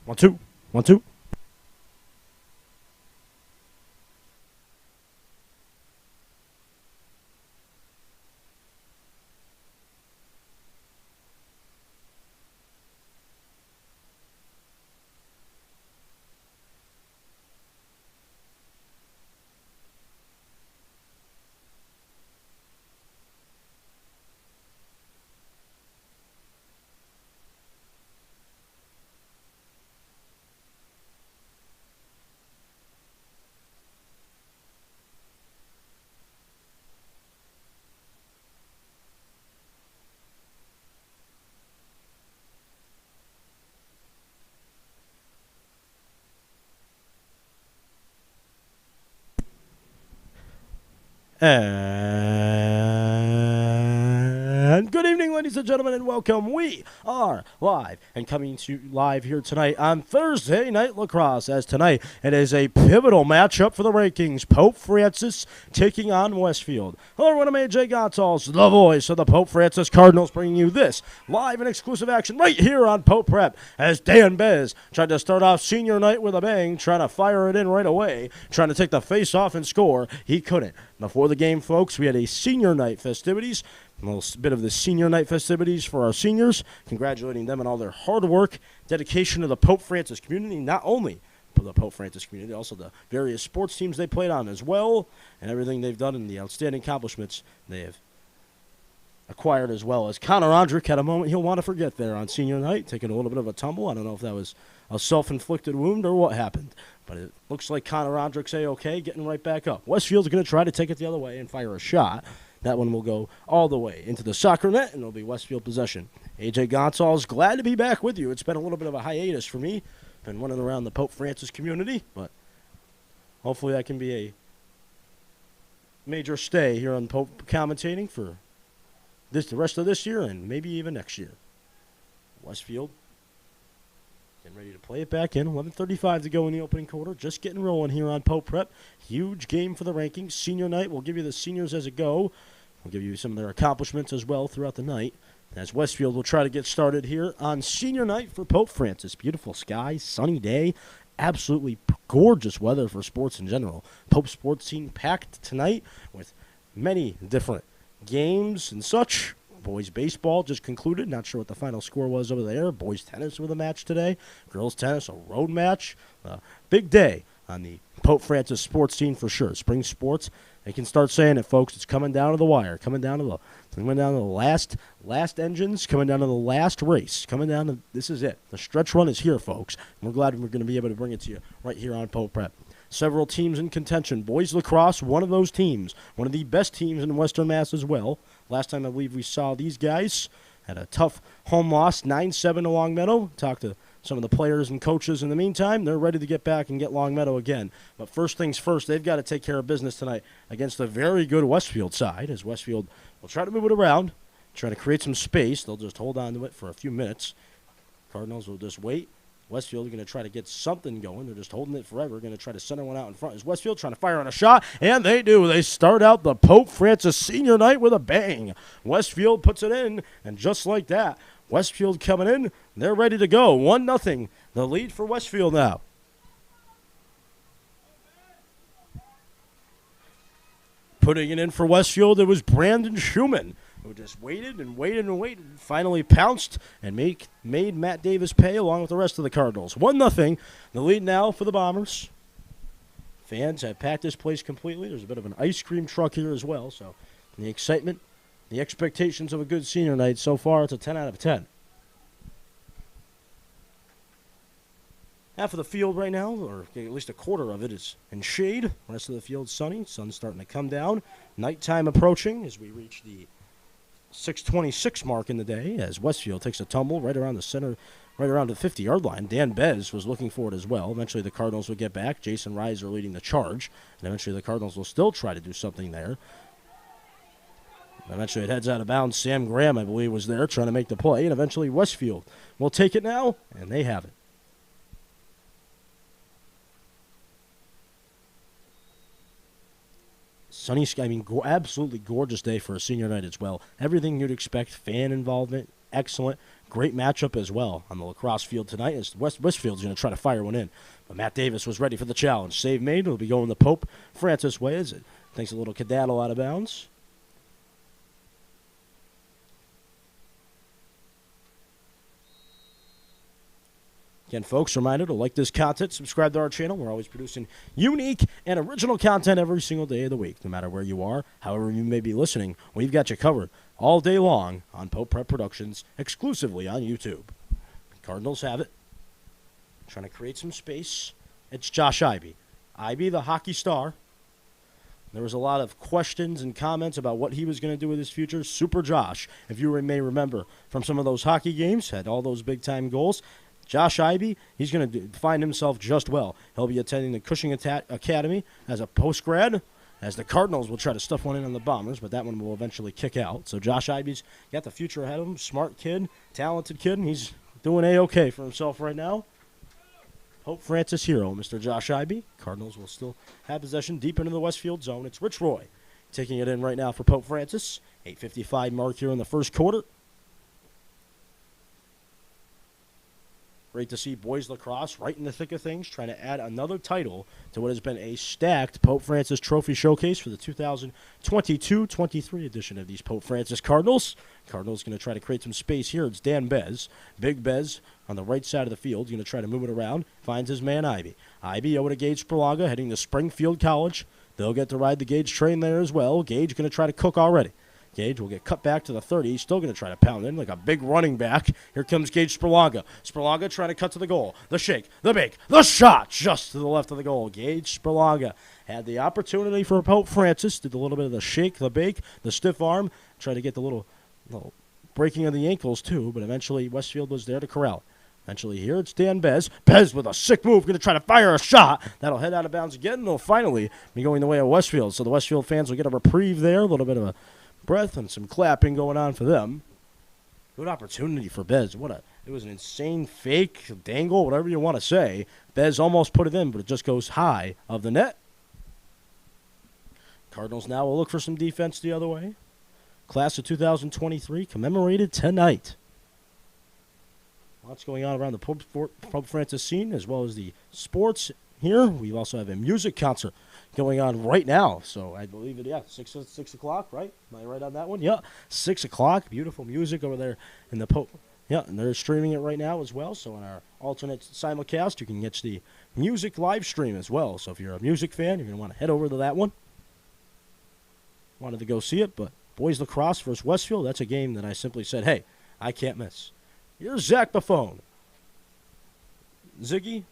1, 2. 1, 2. And good evening, ladies and gentlemen, and welcome. We are live and coming to live here tonight on Thursday Night Lacrosse. As tonight, it is a pivotal matchup for the rankings. Pope Francis taking on Westfield. Hello, everyone. I'm AJ Gonzalez, the voice of the Pope Francis Cardinals, bringing you this live and exclusive action right here on Pope Prep. As Dan Bez tried to start off senior night with a bang, trying to fire it in right away, trying to take the face off and score. He couldn't. Before the game, folks, we had a senior night festivities, a little bit of the senior night festivities for our seniors, congratulating them on all their hard work, dedication to the Pope Francis community, not only for the Pope Francis community, also the various sports teams they played on as well, and everything they've done and the outstanding accomplishments they have acquired as well. As Connor Ondrick had a moment he'll want to forget there on senior night, taking a little bit of a tumble. I don't know if that was a self-inflicted wound or what happened. But it looks like Connor Ondrick's A-OK, getting right back up. Westfield's going to try to take it the other way and fire a shot. That one will go all the way into the soccer net, and it'll be Westfield possession. AJ Gonzalez, glad to be back with you. It's been a little bit of a hiatus for me. Been running around the Pope Francis community, but hopefully that can be a major stay here on Pope commentating for the rest of this year and maybe even next year. Westfield getting ready to play it back in. 11:35 to go in the opening quarter. Just getting rolling here on Pope Prep. Huge game for the rankings. Senior night. We'll give you the seniors as a go. We'll give you some of their accomplishments as well throughout the night. As Westfield will try to get started here on senior night for Pope Francis. Beautiful skies, sunny day. Absolutely gorgeous weather for sports in general. Pope sports scene packed tonight with many different games and such. Boys baseball just concluded. Not sure what the final score was over there. Boys tennis with a match today. Girls tennis, a road match. Big day on the Pope Francis sports scene for sure. Spring sports, they can start saying it, folks. It's coming down to the wire. Coming down to the last engines. Coming down to the last race. Coming down to, this is it. The stretch run is here, folks. And we're glad we're going to be able to bring it to you right here on Pope Prep. Several teams in contention. Boys lacrosse, one of those teams. One of the best teams in Western Mass as well. Last time I believe we saw these guys had a tough home loss, 9-7 to Longmeadow. Talked to some of the players and coaches in the meantime. They're ready to get back and get Longmeadow again. But first things first, they've got to take care of business tonight against a very good Westfield side, as Westfield will try to move it around, try to create some space. They'll just hold on to it for a few minutes. Cardinals will just wait. Westfield are going to try to get something going. They're just holding it forever. Going to try to center one out in front. Is Westfield trying to fire on a shot? And they do. They start out the Pope Francis senior night with a bang. Westfield puts it in, and just like that, Westfield coming in. They're ready to go. 1-0. The lead for Westfield now. Putting it in for Westfield, it was Brandon Schumann, who just waited and waited and waited, and finally pounced and made Matt Davis pay along with the rest of the Cardinals. 1-0, the lead now for the Bombers. Fans have packed this place completely. There's a bit of an ice cream truck here as well, so the excitement, the expectations of a good senior night so far, it's a 10 out of 10. Half of the field right now, or at least a quarter of it, is in shade. The rest of the field's sunny. Sun's starting to come down. Nighttime approaching as we reach the 6:26 mark in the day, as Westfield takes a tumble right around the center, right around the 50-yard line. Dan Bez was looking for it as well. Eventually the Cardinals would get back. Jason Reiser leading the charge, and eventually the Cardinals will still try to do something there. Eventually it heads out of bounds. Sam Graham, I believe, was there trying to make the play, and eventually Westfield will take it now, and they have it. Sunny sky, absolutely gorgeous day for a senior night as well. Everything you'd expect, fan involvement, excellent, great matchup as well on the lacrosse field tonight as Westfield's going to try to fire one in. But Matt Davis was ready for the challenge. Save made. It'll be going the Pope Francis way as it takes a little cadaddle out of bounds. Again, folks, reminder to like this content, subscribe to our channel. We're always producing unique and original content every single day of the week. No matter where you are, however you may be listening, we've got you covered all day long on Pope Prep Productions, exclusively on YouTube. Cardinals have it. Trying to create some space. It's Josh Ivey. Ivey, the hockey star. There was a lot of questions and comments about what he was going to do with his future. Super Josh, if you may remember from some of those hockey games, had all those big-time goals. Josh Ivey, he's going to find himself just well. He'll be attending the Cushing Academy as a post-grad, as the Cardinals will try to stuff one in on the Bombers, but that one will eventually kick out. So Josh Ivey's got the future ahead of him. Smart kid, talented kid, and he's doing A-OK for himself right now. Pope Francis hero, Mr. Josh Ivey. Cardinals will still have possession deep into the Westfield zone. It's Rich Roy taking it in right now for Pope Francis. 8:55 mark here in the first quarter. Great to see boys lacrosse right in the thick of things, trying to add another title to what has been a stacked Pope Francis Trophy Showcase for the 2022-23 edition of these Pope Francis Cardinals. Cardinals going to try to create some space here. It's Dan Bez. Big Bez on the right side of the field. Going to try to move it around. Finds his man Ivey. Ivey over to Gage Spralaga heading to Springfield College. They'll get to ride the Gage train there as well. Gage going to try to cook already. Gage will get cut back to the 30. He's still going to try to pound in like a big running back. Here comes Gage Spralaga. Spralaga trying to cut to the goal. The shake, the bake, the shot just to the left of the goal. Gage Spralaga had the opportunity for Pope Francis. Did a little bit of the shake, the bake, the stiff arm. Tried to get the little breaking of the ankles too, but eventually Westfield was there to corral. Eventually here it's Dan Bez. Bez with a sick move, going to try to fire a shot. That'll head out of bounds again, and it'll finally be going the way of Westfield. So the Westfield fans will get a reprieve there, a little bit of a breath and some clapping going on for them. Good opportunity for Bez. It was an insane fake, dangle, whatever you want to say. Bez almost put it in, but it just goes high of the net. Cardinals now will look for some defense the other way. Class of 2023 commemorated tonight. Lots going on around the Pope Francis scene, as well as the sports here. We also have a music concert going on right now. So I believe it, 6 o'clock, right? Am I right on that one? Yeah, 6 o'clock. Beautiful music over there in the Pope. Yeah, and they're streaming it right now as well. So on our alternate simulcast, you can get the music live stream as well. So if you're a music fan, you're going to want to head over to that one. Wanted to go see it, but boys lacrosse versus Westfield, that's a game that I simply said, hey, I can't miss. Here's Zach Buffone. Ziggy.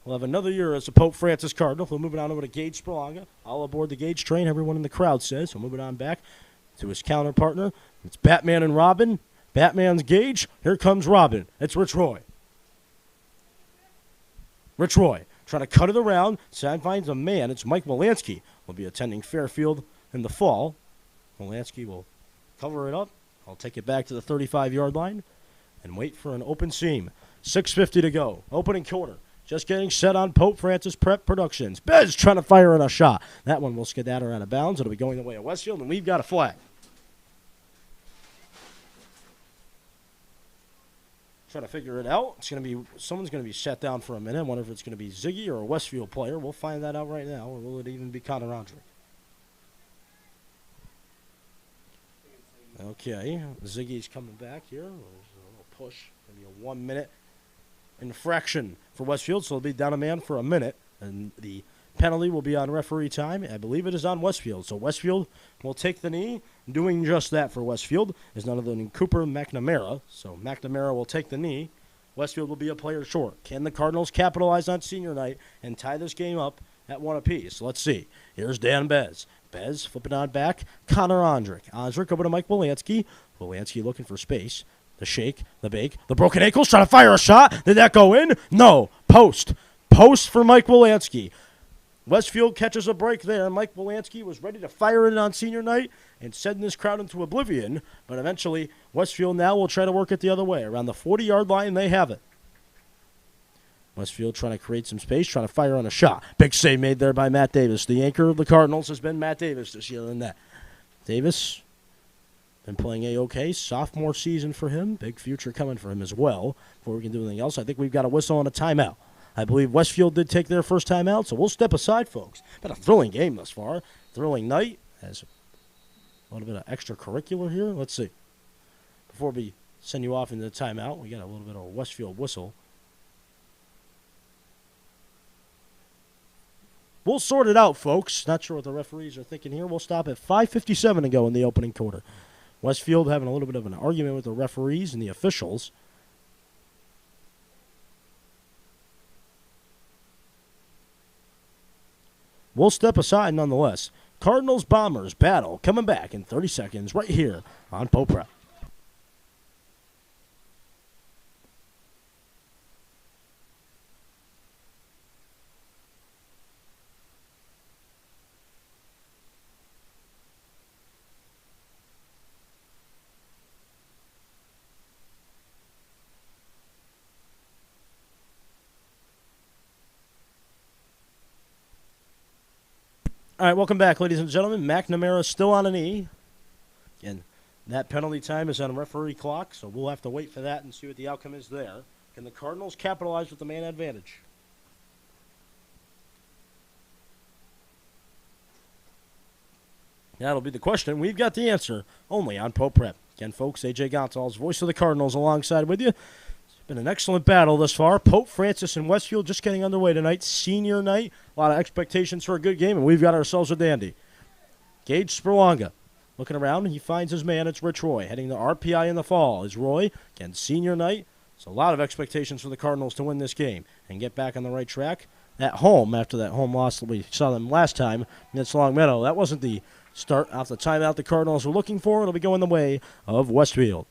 We'll have another year as a Pope Francis Cardinal. We're moving on over to Gage Spralaga. All aboard the Gage train, everyone in the crowd says. So moving on back to his counterpartner. It's Batman and Robin. Batman's Gage. Here comes Robin. It's Rich Roy. Rich Roy trying to cut it around. Side finds a man. It's Mike Wolanski. Will be attending Fairfield in the fall. Wolanski will cover it up. I'll take it back to the 35-yard line and wait for an open seam. 6:50 to go. Opening quarter. Just getting set on Pope Francis Prep Productions. Bez trying to fire in a shot. That one will skedaddle out of bounds. It'll be going the way of Westfield, and we've got a flag. Trying to figure it out. Someone's going to be set down for a minute. I wonder if it's going to be Ziggy or a Westfield player. We'll find that out right now, or will it even be Connor Andre? Okay, Ziggy's coming back here. There's a little push. Maybe a 1-minute infraction for Westfield, so it'll be down a man for a minute, and the penalty will be on referee time. I believe it is on Westfield, so Westfield will take the knee. Doing just that for Westfield is none other than Cooper McNamara, so McNamara will take the knee. Westfield will be a player short. Can the Cardinals capitalize on senior night and tie this game up at one apiece? Let's see. Here's Dan Bez. Bez flipping on back. Connor Ondrick. Ondrick over to Mike Wolanski. Wolanski looking for space. The shake, the bake, the broken ankles, trying to fire a shot. Did that go in? No. Post. Post for Mike Wolanski. Westfield catches a break there. Mike Wolanski was ready to fire it on senior night and send this crowd into oblivion. But eventually, Westfield now will try to work it the other way. Around the 40-yard line, they have it. Westfield trying to create some space, trying to fire on a shot. Big save made there by Matt Davis. The anchor of the Cardinals has been Matt Davis this year in that. Davis Been playing A-OK. Sophomore season for him. Big future coming for him as well. Before we can do anything else, I think we've got a whistle and a timeout. I believe Westfield did take their first timeout, so we'll step aside, folks. Been a thrilling game thus far. Thrilling night. Has a little bit of extracurricular here. Let's see. Before we send you off into the timeout, we got a little bit of a Westfield whistle. We'll sort it out, folks. Not sure what the referees are thinking here. We'll stop at 5:57 to go in the opening quarter. Westfield having a little bit of an argument with the referees and the officials. We'll step aside nonetheless. Cardinals Bombers battle coming back in 30 seconds right here on Pope Prep. All right, welcome back, ladies and gentlemen. McNamara still on a knee. And that penalty time is on a referee clock, so we'll have to wait for that and see what the outcome is there. Can the Cardinals capitalize with the man advantage? That'll be the question. We've got the answer only on Pope Prep. Again, folks, AJ Gonzalez, voice of the Cardinals, alongside with you. Been an excellent battle thus far. Pope Francis and Westfield just getting underway tonight. Senior night. A lot of expectations for a good game, and we've got ourselves a dandy. Gage Spurlonga looking around. He finds his man. It's Rich Roy. Heading to RPI in the fall is Roy. Again, senior night. So a lot of expectations for the Cardinals to win this game and get back on the right track. At home, after that home loss that we saw them last time against Long Meadow, that wasn't the start off the timeout the Cardinals were looking for. It'll be going the way of Westfield.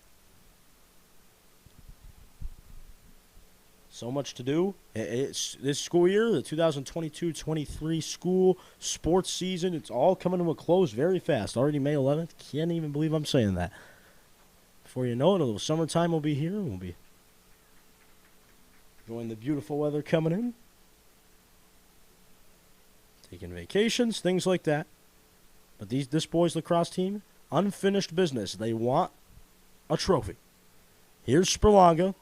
So much to do. It's this school year, the 2022-23 school sports season, it's all coming to a close very fast. Already May 11th. Can't even believe I'm saying that. Before you know it, a little summertime will be here. We'll be enjoying the beautiful weather coming in. Taking vacations, things like that. But this boys lacrosse team, unfinished business. They want a trophy. Here's Spurlonga,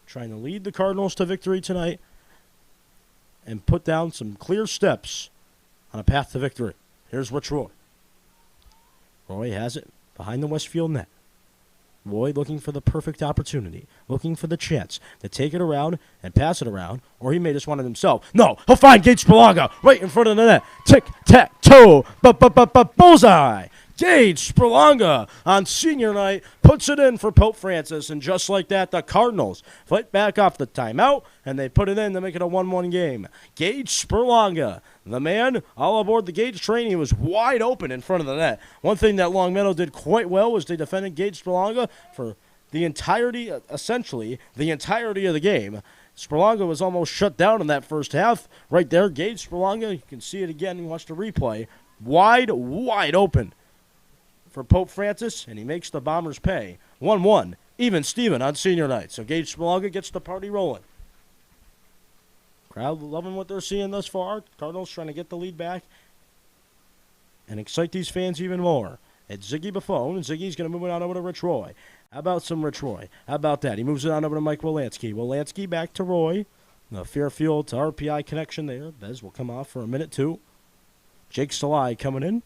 trying to lead the Cardinals to victory tonight and put down some clear steps on a path to victory. Here's Rich Roy. Roy has it behind the Westfield net. Roy looking for the perfect opportunity, looking for the chance to take it around and pass it around, or he may just want it himself. No, he'll find Gage Spurlonga right in front of the net. Tic-tac-toe, bullseye. Gage Spurlonga on senior night puts it in for Pope Francis, and just like that, the Cardinals fight back off the timeout, and they put it in to make it a 1-1 game. Gage Spurlonga, the man all aboard the Gage train, he was wide open in front of the net. One thing that Long Meadow did quite well was they defended Gage Spurlonga for the entirety, essentially, the entirety of the game. Spurlonga was almost shut down in that first half. Right there, Gage Spurlonga, you can see it again and watch the replay, wide open for Pope Francis, and he makes the Bombers pay. 1-1, even Steven on senior night. So Gage Spurlonga gets the party rolling. Crowd loving what they're seeing thus far. Cardinals trying to get the lead back and excite these fans even more. It's Ziggy Buffone, and Ziggy's going to move it on over to Rich Roy. How about some Rich Roy? How about that? He moves it on over to Mike Wolanski. Wolanski back to Roy. The Fairfield to RPI connection there. Bez will come off for a minute, too. Jake Salai coming in.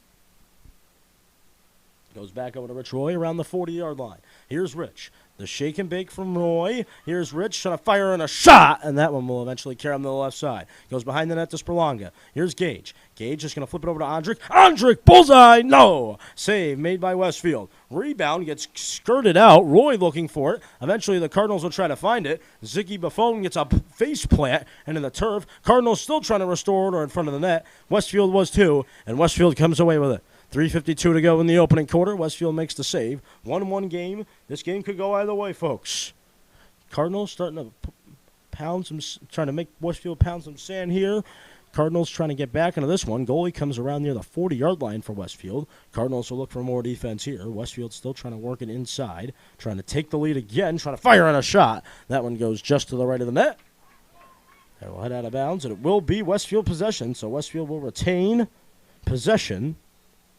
Goes back over to Rich Roy around the 40-yard line. Here's Rich. The shake and bake from Roy. Here's Rich trying to fire in a shot, and that one will eventually carry him to the left side. Goes behind the net to Spurlonga. Here's Gage. Gage is going to flip it over to Andrick. Andrick, bullseye, no! Save made by Westfield. Rebound gets skirted out. Roy looking for it. Eventually the Cardinals will try to find it. Ziggy Buffone gets a face plant into the turf. Cardinals still trying to restore order in front of the net. Westfield was too, and Westfield comes away with it. 3:52 to go in the opening quarter. Westfield makes the save. 1-1 game. This game could go either way, folks. Cardinals starting to trying to make Westfield pound some sand here. Cardinals trying to get back into this one. Goalie comes around near the 40-yard line for Westfield. Cardinals will look for more defense here. Westfield still trying to work it inside, trying to take the lead again, trying to fire on a shot. That one goes just to the right of the net. That will head out of bounds, and it will be Westfield possession, so Westfield will retain possession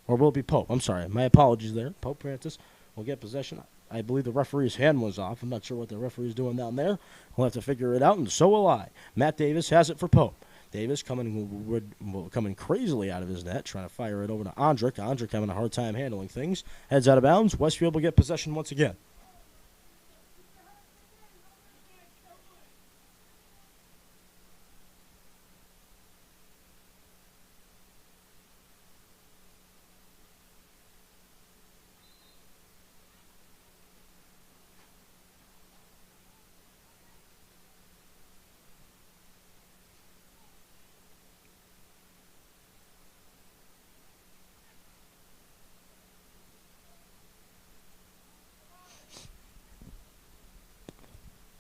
Or will it be Pope? I'm sorry. My apologies there. Pope Francis will get possession. I believe the referee's hand was off. I'm not sure what the referee's doing down there. We'll have to figure it out, and so will I. Matt Davis has it for Pope. Davis coming crazily out of his net, trying to fire it over to Andrick. Andrick having a hard time handling things. Heads out of bounds. Westfield will get possession once again.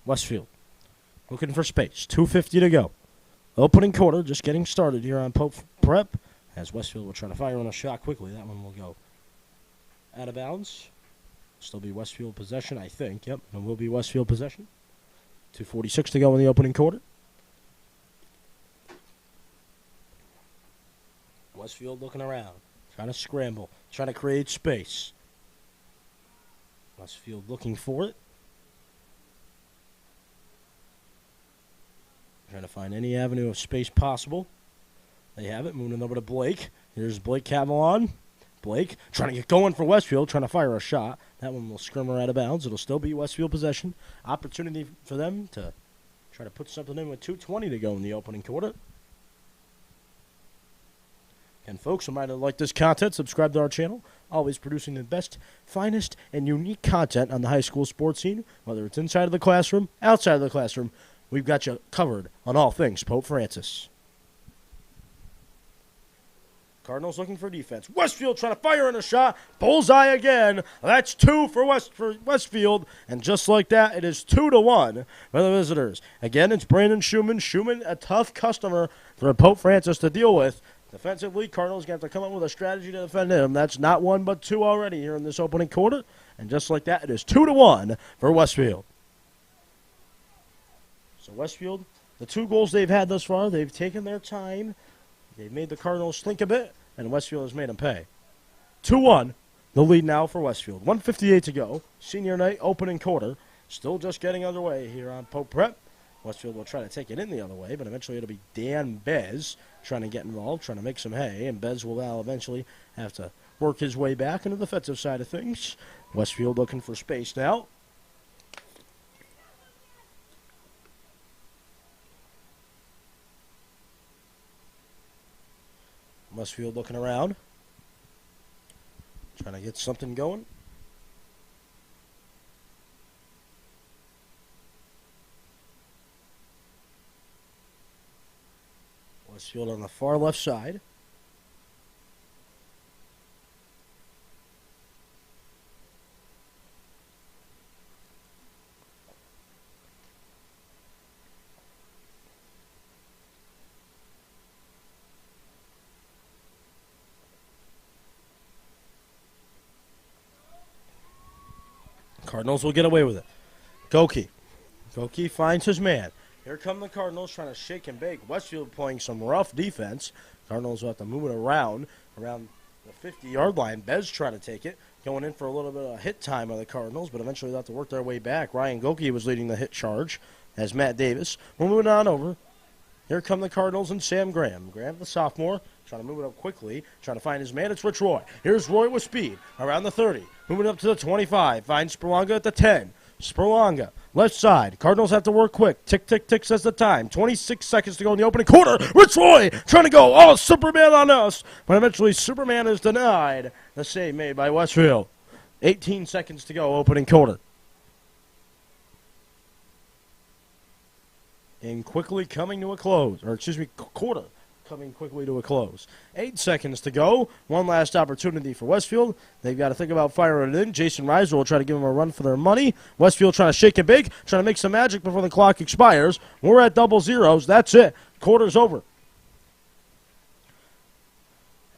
Westfield looking for space. 2:50 to go. Opening quarter just getting started here on Pope Prep as Westfield will try to fire on a shot quickly. That one will go out of bounds. Still be Westfield possession, I think. Yep, it will be Westfield possession. 2:46 to go in the opening quarter. Westfield looking around, trying to scramble, trying to create space. Westfield looking for it. Trying to find any avenue of space possible. They have it. Moving over to Blake. Here's Blake Cavalon. Blake trying to get going for Westfield, trying to fire a shot. That one will skirmer out of bounds. It'll still be Westfield possession. Opportunity for them to try to put something in with 2:20 to go in the opening quarter. And folks, who might have liked this content, subscribe to our channel. Always producing the best, finest, and unique content on the high school sports scene, whether it's inside of the classroom, outside of the classroom. We've got you covered on all things Pope Francis. Cardinals looking for defense. Westfield trying to fire in a shot. Bullseye again. That's 2 for Westfield. And just like that, it is 2-1 for the visitors. Again, it's Brandon Schumann. Schumann, a tough customer for Pope Francis to deal with. Defensively, Cardinals going to have to come up with a strategy to defend him. That's not 1 but 2 already here in this opening quarter. And just like that, it is 2-1 for Westfield. So Westfield, the 2 goals they've had thus far, they've taken their time. They've made the Cardinals slink a bit, and Westfield has made them pay. 2-1, the lead now for Westfield. 1:58 to go. Senior night, opening quarter. Still just getting underway here on Pope Prep. Westfield will try to take it in the other way, but eventually it'll be Dan Bez trying to get involved, trying to make some hay, and Bez will now eventually have to work his way back into the defensive side of things. Westfield looking for space now. Westfield looking around, trying to get something going. Westfield on the far left side. Cardinals will get away with it. Goki finds his man. Here come the Cardinals trying to shake and bake. Westfield playing some rough defense. Cardinals will have to move it around the 50-yard line. Bez trying to take it. Going in for a little bit of hit time of the Cardinals, but eventually they'll have to work their way back. Ryan Goki was leading the hit charge as Matt Davis. We're moving on over. Here come the Cardinals and Sam Graham. Graham, the sophomore, trying to move it up quickly, trying to find his man. It's Rich Roy. Here's Roy with speed around the 30. Moving up to the 25. Finds Spurlonga at the 10. Spurlonga, left side. Cardinals have to work quick. Tick, tick, tick says the time. 26 seconds to go in the opening quarter. Rich Roy trying to go. Oh, Superman on us. But eventually Superman is denied. The save made by Westfield. 18 seconds to go, opening quarter. And quickly coming to a close. Quarter coming quickly to a close. 8 seconds to go. One last opportunity for Westfield. They've got to think about firing it in. Jason Reiser will try to give them a run for their money. Westfield trying to shake and bake, trying to make some magic before the clock expires. We're at double zeros. That's it. Quarter's over.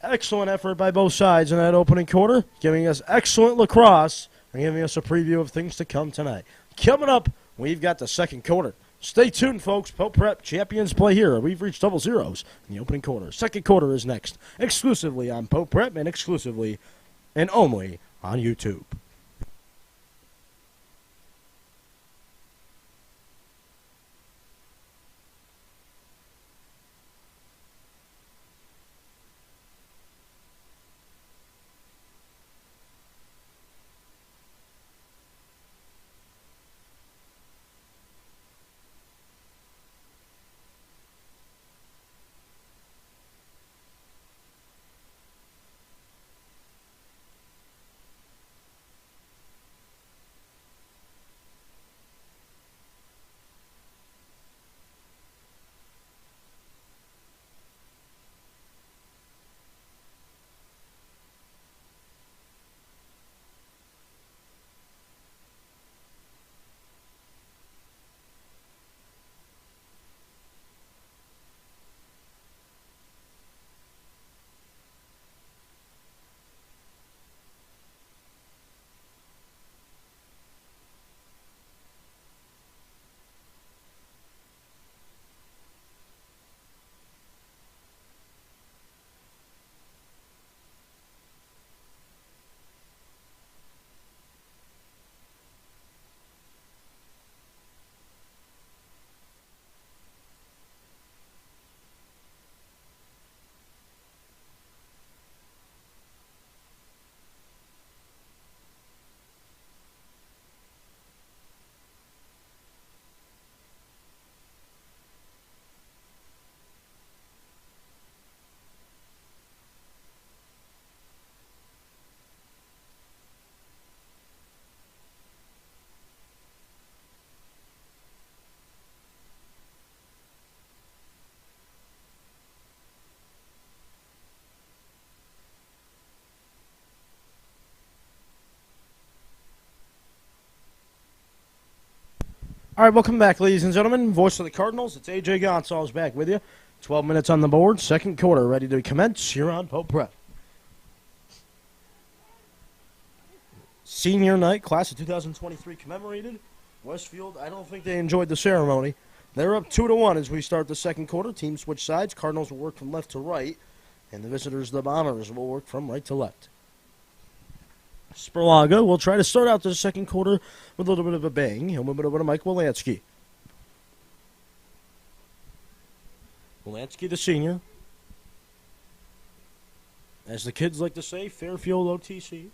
Excellent effort by both sides in that opening quarter, giving us excellent lacrosse and giving us a preview of things to come tonight. Coming up, we've got the second quarter. Stay tuned, folks. Pope Prep champions play here. We've reached double zeros in the opening quarter. Second quarter is next, exclusively on Pope Prep and exclusively and only on YouTube. All right, welcome back, ladies and gentlemen. Voice of the Cardinals, it's A.J. Gonsalves back with you. 12 minutes on the board, second quarter ready to commence here on Pope Prep. Senior night, class of 2023 commemorated. Westfield, I don't think they enjoyed the ceremony. They're up 2-1 as we start the second quarter. Teams switch sides. Cardinals will work from left to right, and the visitors, the Bombers, will work from right to left. Sperlaga will try to start out the second quarter with a little bit of a bang. He'll move it over to Mike Wilansky. Wilansky, the senior. As the kids like to say, Fairfield OTC.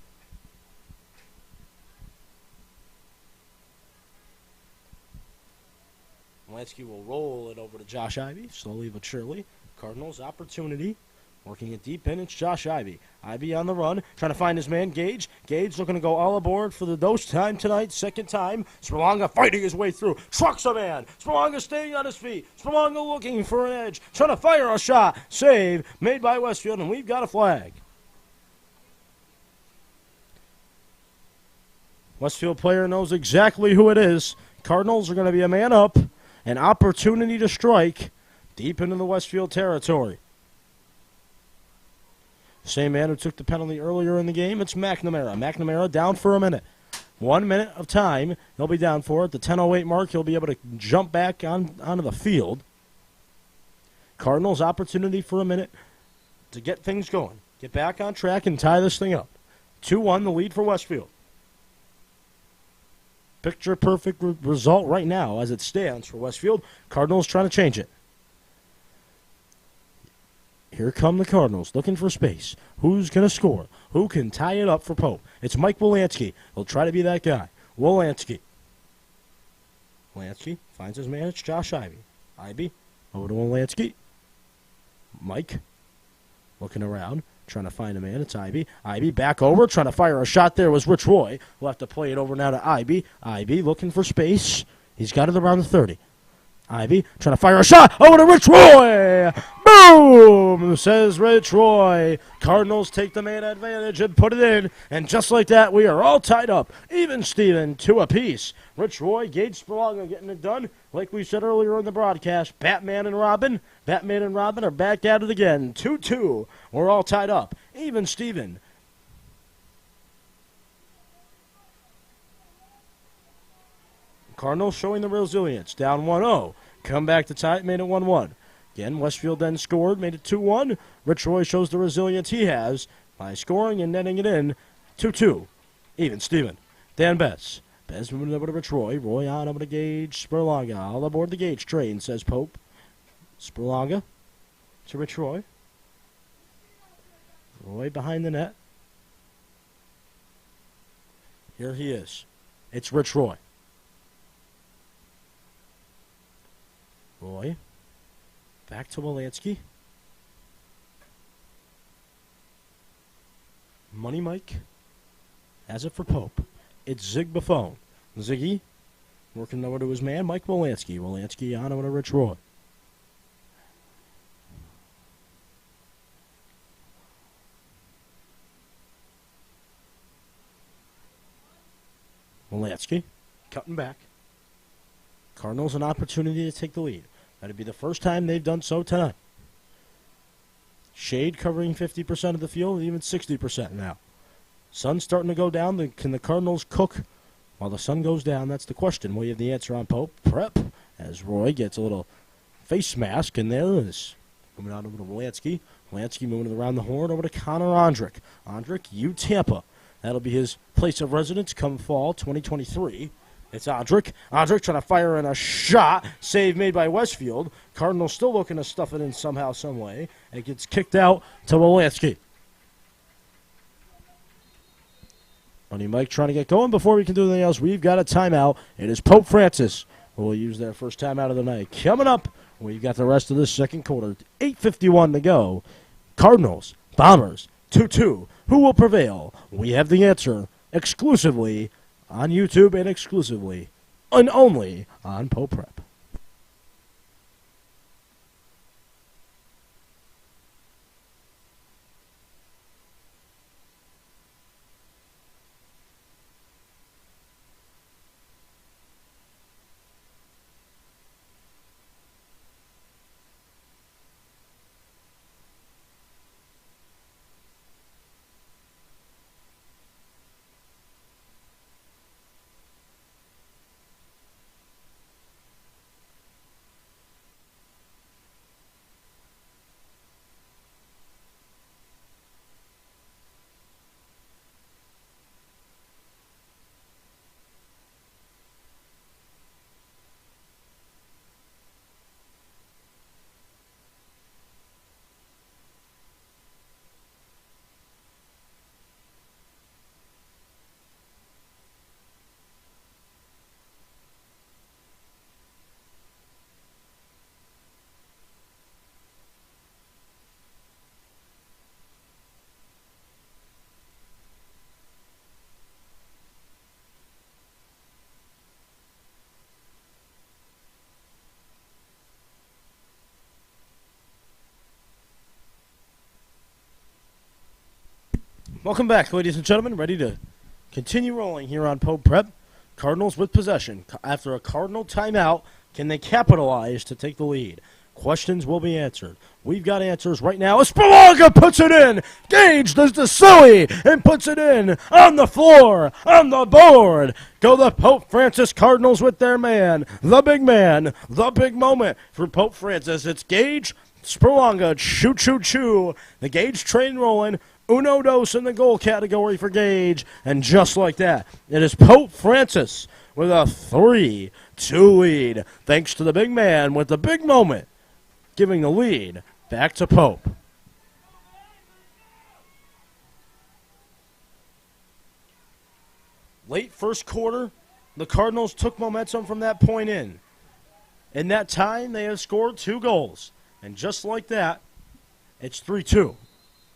Wilansky will roll it over to Josh Ivey, slowly but surely. Cardinals opportunity. Working it deep in, it's Josh Ivey. Ivey on the run, trying to find his man, Gage. Gage looking to go all aboard for the dose time tonight, second time. Sperlanga fighting his way through, trucks a man. Sperlanga staying on his feet. Sperlanga looking for an edge, trying to fire a shot. Save made by Westfield, and we've got a flag. Westfield player knows exactly who it is. Cardinals are going to be a man up, an opportunity to strike deep into the Westfield territory. Same man who took the penalty earlier in the game, it's McNamara. McNamara down for a minute. 1 minute of time, he'll be down for it. The 10:08 mark, he'll be able to jump back onto the field. Cardinals opportunity for a minute to get things going. Get back on track and tie this thing up. 2-1, the lead for Westfield. Picture-perfect result right now as it stands for Westfield. Cardinals trying to change it. Here come the Cardinals, looking for space. Who's going to score? Who can tie it up for Pope? It's Mike Wilansky. He'll try to be that guy. Wilansky. Wilansky finds his man. It's Josh Ivey. Ivey over to Wilansky. Mike looking around, trying to find a man. It's Ivey. Ivey back over, trying to fire a shot there was Rich Roy. We'll have to play it over now to Ivey. Ivey looking for space. He's got it around the 30. Ivey trying to fire a shot over to Rich Roy. Boom, says Rich Roy. Cardinals take the man advantage and put it in. And just like that, we are all tied up. Even Steven, 2 apiece. Rich Roy, Gage Sperlaga getting it done. Like we said earlier in the broadcast, Batman and Robin are back at it again. 2-2. We're all tied up. Even Steven. Cardinals showing the resilience. Down 1-0. Come back to tie it, made it 1-1. Again, Westfield then scored, made it 2-1. Rich Roy shows the resilience he has by scoring and netting it in 2-2. Even Steven. Dan Betts. Betts moving over to Rich Roy. Roy on over to Gage Spurlonga. All aboard the Gage train, says Pope. Spurlonga to Rich Roy. Roy behind the net. Here he is. It's Rich Roy. Roy. Back to Wolansky. Money Mike has it for Pope. It's Zig Buffon. Ziggy working over to his man, Mike Wolansky. Wolansky on over to Rich Roy. Wolansky cutting back. Cardinals an opportunity to take the lead. That'd be the first time they've done so tonight. Shade covering 50% of the field, even 60% now. Sun's starting to go down. Can the Cardinals cook while the sun goes down? That's the question. We have the answer on Pope. Prep, as Roy gets a little face mask in there. Is moving on over to Wolansky. Wolansky moving around the horn over to Connor Ondrick. Ondrick, Tampa. That'll be his place of residence come fall 2023. It's Ondrick. Ondrick trying to fire in a shot. Save made by Westfield. Cardinals still looking to stuff it in somehow, some way. And it gets kicked out to Wolansky. Money Mike trying to get going. Before we can do anything else, we've got a timeout. It is Pope Francis who will use their first timeout of the night. Coming up, we've got the rest of this second quarter. 8:51 to go. Cardinals, Bombers, 2-2. Who will prevail? We have the answer exclusively on YouTube and exclusively and only on Pope Prep. Welcome back, ladies and gentlemen. Ready to continue rolling here on Pope Prep. Cardinals with possession. After a Cardinal timeout, can they capitalize to take the lead? Questions will be answered. We've got answers right now. Spurlonga puts it in. Gage does the silly and puts it in on the floor, on the board. Go the Pope Francis Cardinals with their man, the big moment for Pope Francis. It's Gage, Spurlonga, choo-choo-choo. The Gage train rolling. Uno dos in the goal category for Gage. And just like that, it is Pope Francis with a 3-2 lead. Thanks to the big man with the big moment, giving the lead back to Pope. Late first quarter, the Cardinals took momentum from that point in. In that time, they have scored 2 goals. And just like that, it's 3-2.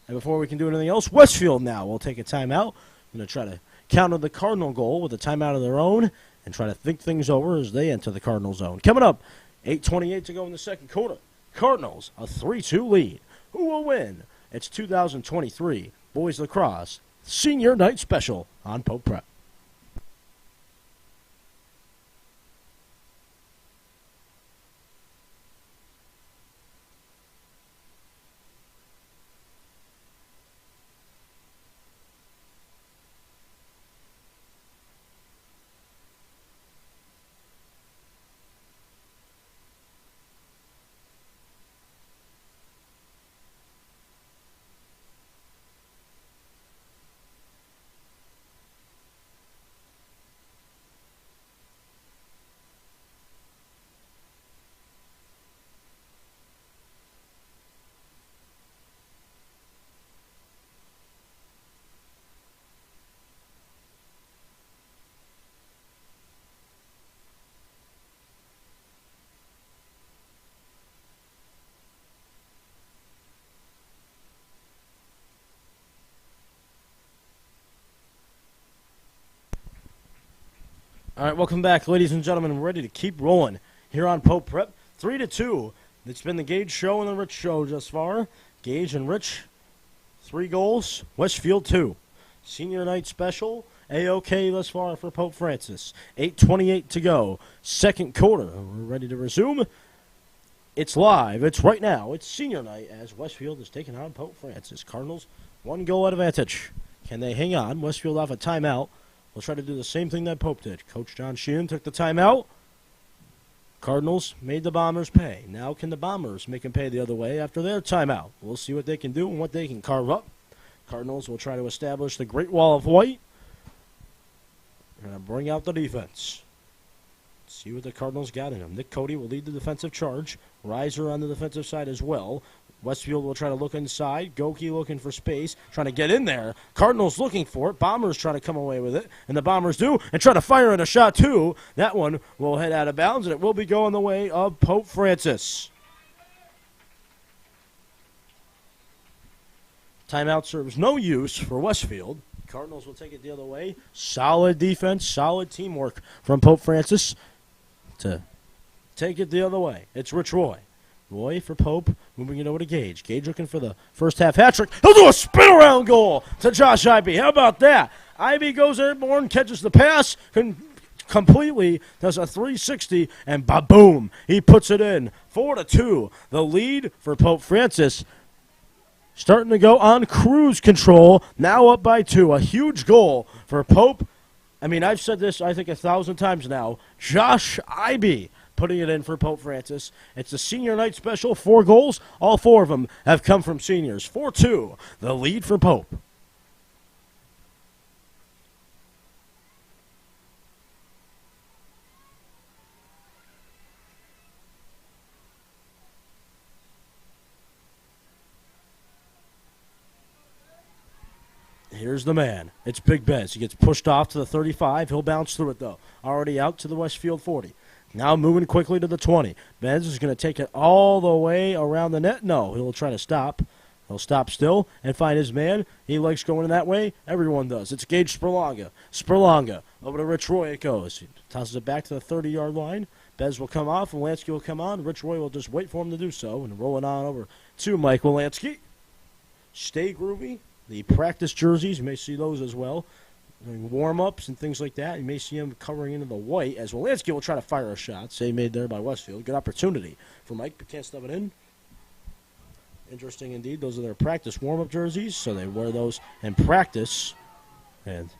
And before we can do anything else, Westfield now will take a timeout. Going to try to counter the Cardinal goal with a timeout of their own and try to think things over as they enter the Cardinal zone. Coming up, 8:28 to go in the second quarter. Cardinals, a 3-2 lead. Who will win? It's 2023 Boys Lacrosse Senior Night Special on Pope Prep. All right, welcome back, ladies and gentlemen. We're ready to keep rolling here on Pope Prep. 3-2. It's been the Gage show and the Rich show thus far. Gage and Rich, 3 goals. Westfield, 2. Senior night special. A-OK thus far for Pope Francis. 8:28 to go. Second quarter. We're ready to resume. It's live. It's right now. It's senior night as Westfield is taking on Pope Francis. Cardinals, 1 goal advantage. Can they hang on? Westfield off a timeout. We'll try to do the same thing that Pope did. Coach John Sheehan took the timeout. Cardinals made the Bombers pay. Now can the Bombers make them pay the other way after their timeout? We'll see what they can do and what they can carve up. Cardinals will try to establish the Great Wall of White. They're going to bring out the defense. See what the Cardinals got in them. Nick Cody will lead the defensive charge. Reiser on the defensive side as well. Westfield will try to look inside. Goki looking for space, trying to get in there. Cardinals looking for it. Bombers trying to come away with it, and the Bombers do, and try to fire in a shot too. That one will head out of bounds, and it will be going the way of Pope Francis. Timeout serves no use for Westfield. Cardinals will take it the other way. Solid defense, solid teamwork from Pope Francis to take it the other way. It's Rich Roy. Roy for Pope, moving it over to Gage. Gage looking for the first half hat trick. He'll do a spin around goal to Josh Ivey. How about that? Ivey goes airborne, catches the pass, completely does a 360, and ba-boom, he puts it in. 4-2. The lead for Pope Francis starting to go on cruise control, now up by 2. A huge goal for Pope. I mean, I've said this, I think, 1,000 times now. Josh Ivey putting it in for Pope Francis. It's a senior night special, 4 goals. All 4 of them have come from seniors. 4-2, the lead for Pope. Here's the man. It's Big Bez. He gets pushed off to the 35. He'll bounce through it, though. Already out to the Westfield 40. Now moving quickly to the 20. Bez is going to take it all the way around the net. No, he'll try to stop. He'll stop still and find his man. He likes going that way. Everyone does. It's Gage Spurlonga. Spurlonga. Over to Rich Roy it goes. He tosses it back to the 30-yard line. Bez will come off. Wolansky will come on. Rich Roy will just wait for him to do so and roll it on over to Mike Wolansky. Stay groovy. The practice jerseys, you may see those as well. Doing warm-ups and things like that. You may see him covering into the white as Wolansky will try to fire a shot. Save made there by Westfield. Good opportunity for Mike, but can't stub it in. Interesting indeed. Those are their practice warm-up jerseys, so they wear those in practice and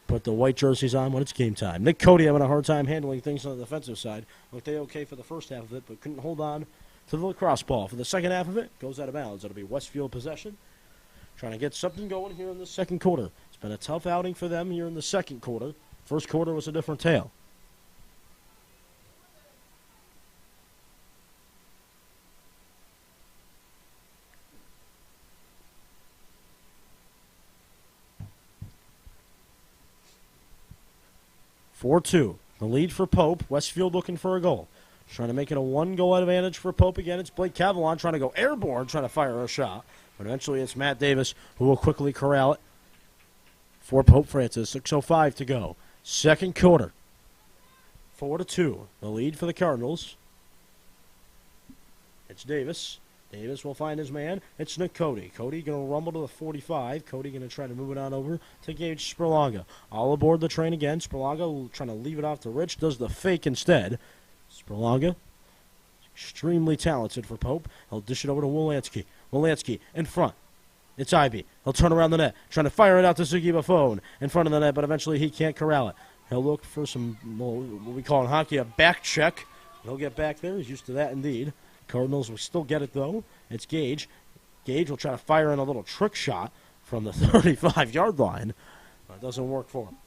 put the white jerseys on when it's game time. Nick Cody having a hard time handling things on the defensive side. Looked okay for the first half of it, but couldn't hold on to the lacrosse ball. For the second half of it, goes out of bounds. It'll be Westfield possession. Trying to get something going here in the second quarter. It's been a tough outing for them here in the second quarter. First quarter was a different tale. (4-2). The lead for Pope. Westfield looking for a goal. Trying to make it a 1-goal advantage for Pope again. It's Blake Cavalon trying to go airborne, trying to fire a shot. But eventually it's Matt Davis who will quickly corral it for Pope Francis. 6:05 to go. Second quarter. 4-2. The lead for the Cardinals. It's Davis. Davis will find his man. It's Nick Cody. Cody going to rumble to the 45. Cody going to try to move it on over to Gage Spurlonga. All aboard the train again. Spurlonga trying to leave it off to Rich. Does the fake instead. Spurlonga, extremely talented for Pope. He'll dish it over to Wolansky. Wolansky in front. It's Ivey. He'll turn around the net, trying to fire it out to Sugi Buffon in front of the net, but eventually he can't corral it. He'll look for some, what we call in hockey, a back check. He'll get back there. He's used to that indeed. Cardinals will still get it, though. It's Gage. Gage will try to fire in a little trick shot from the 35-yard line. But it doesn't work for him.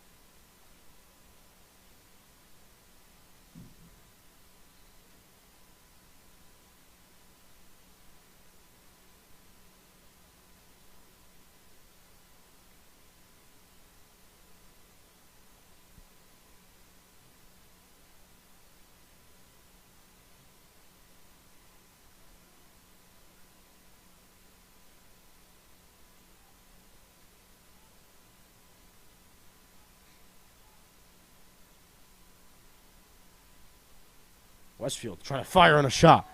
Westfield trying to fire on a shot.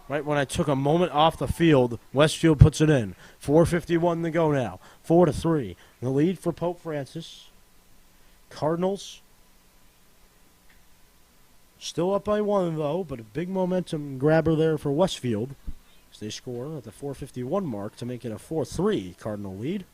Right when I took a moment off the field, Westfield puts it in. 4:51 to go now. 4-3. The lead for Pope Francis. Cardinals still up by 1, though, but a big momentum grabber there for Westfield as they score at the 4:51 mark to make it a 4-3 Cardinal lead.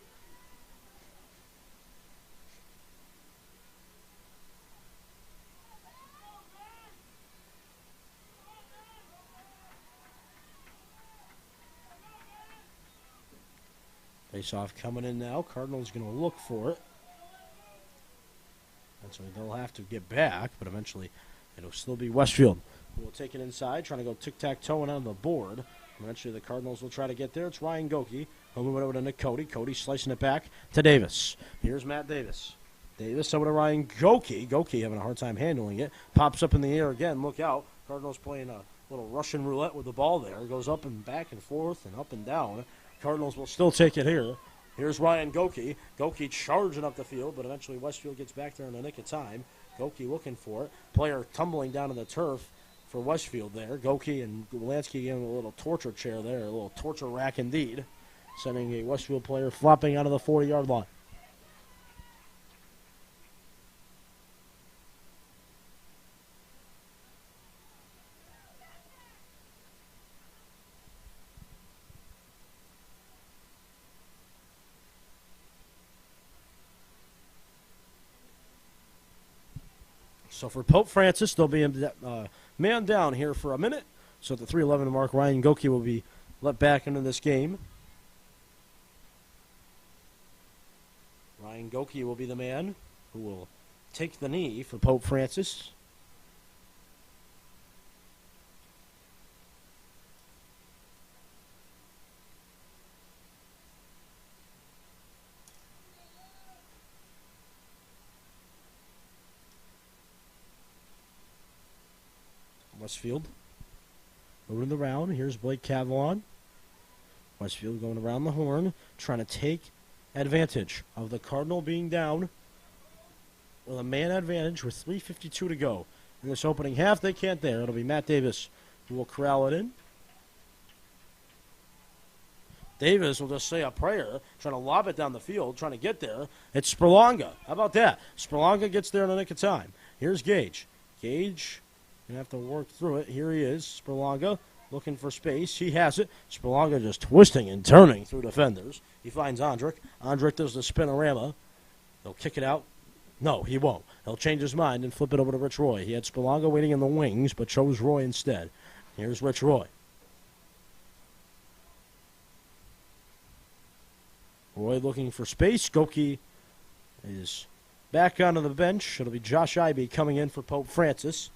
Face-off coming in now. Cardinals going to look for it. Eventually they'll have to get back, but eventually it'll still be Westfield who will take it inside, trying to go tic-tac-toeing on the board. Eventually the Cardinals will try to get there. It's Ryan Goki. He'll move it over to Nick Cody. Cody slicing it back to Davis. Here's Matt Davis. Davis over to Ryan Goki. Goki having a hard time handling it. Pops up in the air again. Look out. Cardinals playing a little Russian roulette with the ball there. Goes up and back and forth and up and down. Cardinals will still take it here. Here's Ryan Goki. Goki charging up the field, but eventually Westfield gets back there in the nick of time. Goki looking for it. Player tumbling down to the turf for Westfield there. Goki and Wolanski giving a little torture chair there, a little torture rack indeed, sending a Westfield player flopping out of the 40-yard line. So for Pope Francis, they'll be man down here for a minute. So at the 3:11 mark, Ryan Goki will be let back into this game. Ryan Goki will be the man who will take the knee for Pope Francis. Westfield moving the round. Here's Blake Cavalon. Westfield going around the horn, trying to take advantage of the Cardinal being down with a man advantage with 3:52 to go. In this opening half, they can't there. It'll be Matt Davis who will corral it in. Davis will just say a prayer, trying to lob it down the field, trying to get there. It's Spurlonga. How about that? Spurlonga gets there in the nick of time. Here's Gage. Gage going to have to work through it. Here he is, Spurlonga, looking for space. He has it. Spurlonga just twisting and turning through defenders. He finds Ondrick. Ondrick does the spinorama. He'll kick it out. No, he won't. He'll change his mind and flip it over to Rich Roy. He had Spurlonga waiting in the wings, but chose Roy instead. Here's Rich Roy. Roy looking for space. Goki is back onto the bench. It'll be Josh Ivey coming in for Pope Francis.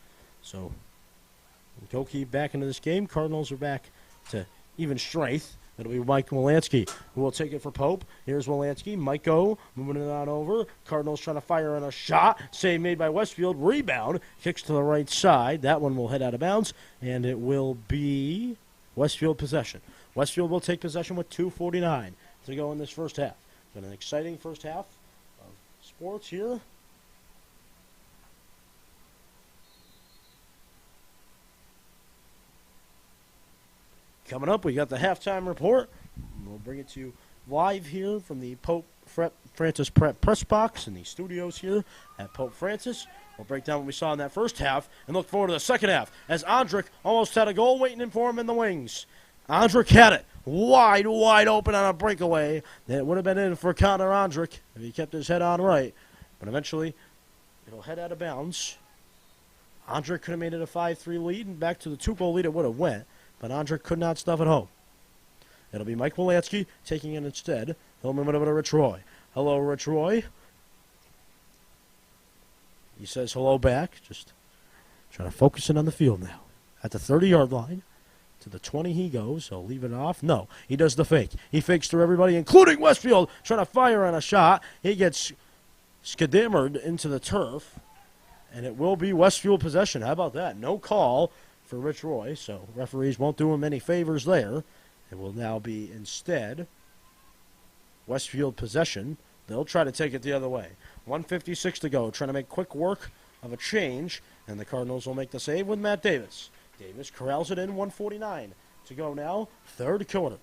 So, Goki back into this game. Cardinals are back to even strength. It'll be Mike Wolanski who will take it for Pope. Here's Wolanski. Mike-O moving it on over. Cardinals trying to fire on a shot. Save made by Westfield. Rebound. Kicks to the right side. That one will head out of bounds. And it will be Westfield possession. Westfield will take possession with 2:49 to go in this first half. Been an exciting first half of sports here. Coming up, we got the halftime report. We'll bring it to you live here from the Pope Francis press box in the studios here at Pope Francis. We'll break down what we saw in that first half and look forward to the second half as Ondrick almost had a goal waiting for him in the wings. Ondrick had it wide open on a breakaway. That would have been in for Connor Ondrick if he kept his head on right. But eventually, it'll head out of bounds. Ondrick could have made it a 5-3 lead, and back to the 2-goal lead it would have went. But Ondrick could not stuff it home. It'll be Mike Wolanski taking it instead. He'll move it over to Rich Roy. Hello, Rich Roy. He says hello back. Just trying to focus in on the field now. At the 30-yard line. To the 20 he goes. He'll leave it off. No, he does the fake. He fakes through everybody, including Westfield, trying to fire on a shot. He gets skidammered into the turf. And it will be Westfield possession. How about that? No call for Rich Roy, so referees won't do him any favors there. It will now be instead Westfield possession. They'll try to take it the other way. 1:56 to go, trying to make quick work of a change. And the Cardinals will make the save with Matt Davis. Davis corrals it in, 1:49 to go now. Third quarter.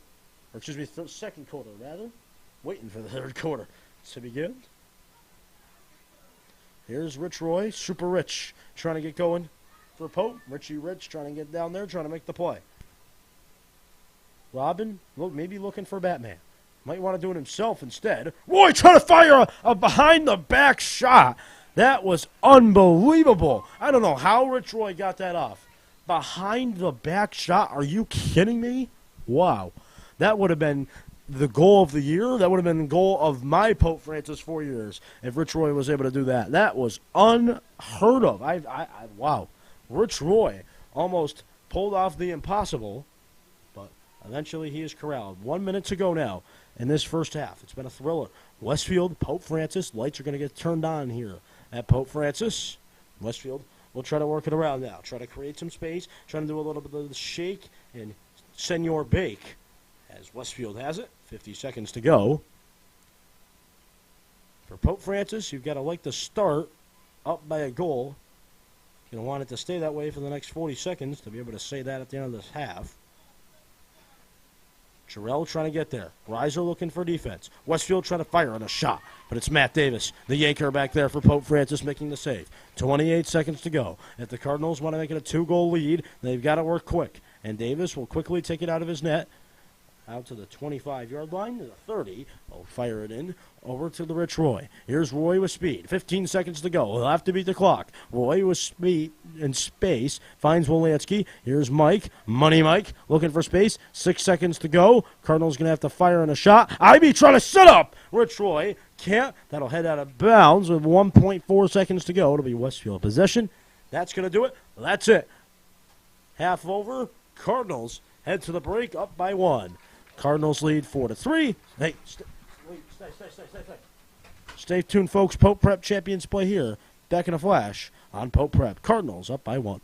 Or excuse me, second quarter, rather. Waiting for the third quarter to begin. Here's Rich Roy, Super Rich, trying to get going for Pope. Richie Rich trying to get down there, trying to make the play. Robin, look, maybe looking for Batman. Might want to do it himself instead. Roy trying to fire a behind-the-back shot. That was unbelievable. I don't know how Rich Roy got that off. Behind-the-back shot? Are you kidding me? Wow. That would have been the goal of the year. That would have been the goal of my Pope Francis 4 years if Rich Roy was able to do that. That was unheard of. Wow. Rich Roy almost pulled off the impossible, but eventually he is corralled. 1 minute to go now in this first half. It's been a thriller. Westfield, Pope Francis. Lights are going to get turned on here at Pope Francis. Westfield will try to work it around now. Try to create some space. Trying to do a little bit of the shake and Senor Bake as Westfield has it. 50 seconds to go. For Pope Francis, you've got to like the start up by a goal. You're going to want it to stay that way for the next 40 seconds to be able to say that at the end of this half. Jarrell trying to get there. Reiser looking for defense. Westfield trying to fire on a shot, but it's Matt Davis, the Yanker back there for Pope Francis, making the save. 28 seconds to go. If the Cardinals want to make it a 2-goal lead, they've got to work quick. And Davis will quickly take it out of his net. Out to the 25-yard line, to the 30. I'll fire it in over to the Rich Roy. Here's Roy with speed. 15 seconds to go. He'll have to beat the clock. Roy with speed and space finds Wolanski. Here's Mike. Money Mike looking for space. 6 seconds to go. Cardinals going to have to fire on a shot. IB trying to set up. Rich Roy can't. That'll head out of bounds with 1.4 seconds to go. It'll be Westfield possession. That's going to do it. That's it. Half over. Cardinals head to the break up by 1. Cardinals lead 4-3. Hey, stay. Stay tuned, folks. Pope Prep champions play here. Back in a flash on Pope Prep. Cardinals up by 1.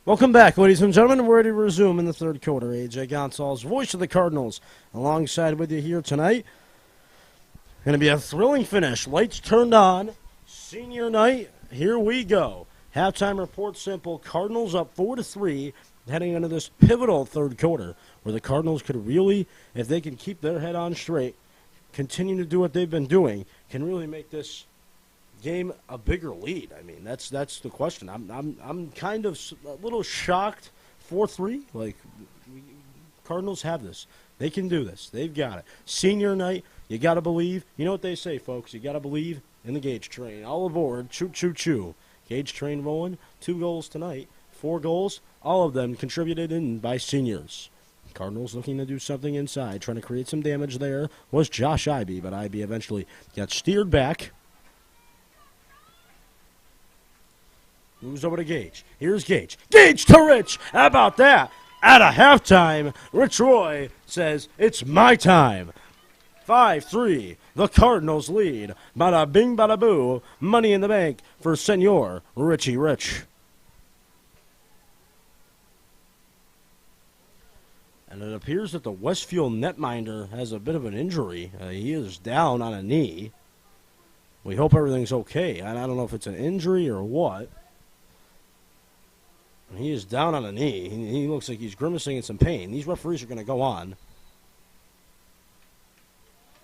Welcome back, ladies and gentlemen. We're ready to resume in the third quarter. AJ Gonzalez, voice of the Cardinals, alongside with you here tonight. Going to be a thrilling finish. Lights turned on. Senior night. Here we go. Halftime report simple. Cardinals up 4-3, heading into this pivotal third quarter, where the Cardinals could really, if they can keep their head on straight, continue to do what they've been doing, can really make this game a bigger lead. I mean, that's the question. I'm kind of a little shocked. 4-3, like Cardinals have this. They can do this. They've got it. Senior night, you got to believe. You know what they say, folks. You got to believe in the Gage train. All aboard. Choo choo choo. Gage train rolling. 2 goals tonight. 4 goals. All of them contributed in by seniors. Cardinals looking to do something inside, trying to create some damage there. Was Josh Ivey, but Ivey eventually got steered back. Moves over to Gage. Here's Gage. Gage to Rich. How about that? At a halftime, Rich Roy says, it's my time. 5-3. The Cardinals lead. Bada bing, bada boo. Money in the bank for Senor Richie Rich. And it appears that the Westfield netminder has a bit of an injury. He is down on a knee. We hope everything's okay. I don't know if it's an injury or what. He is down on a knee. He looks like he's grimacing in some pain. These referees are going to go on.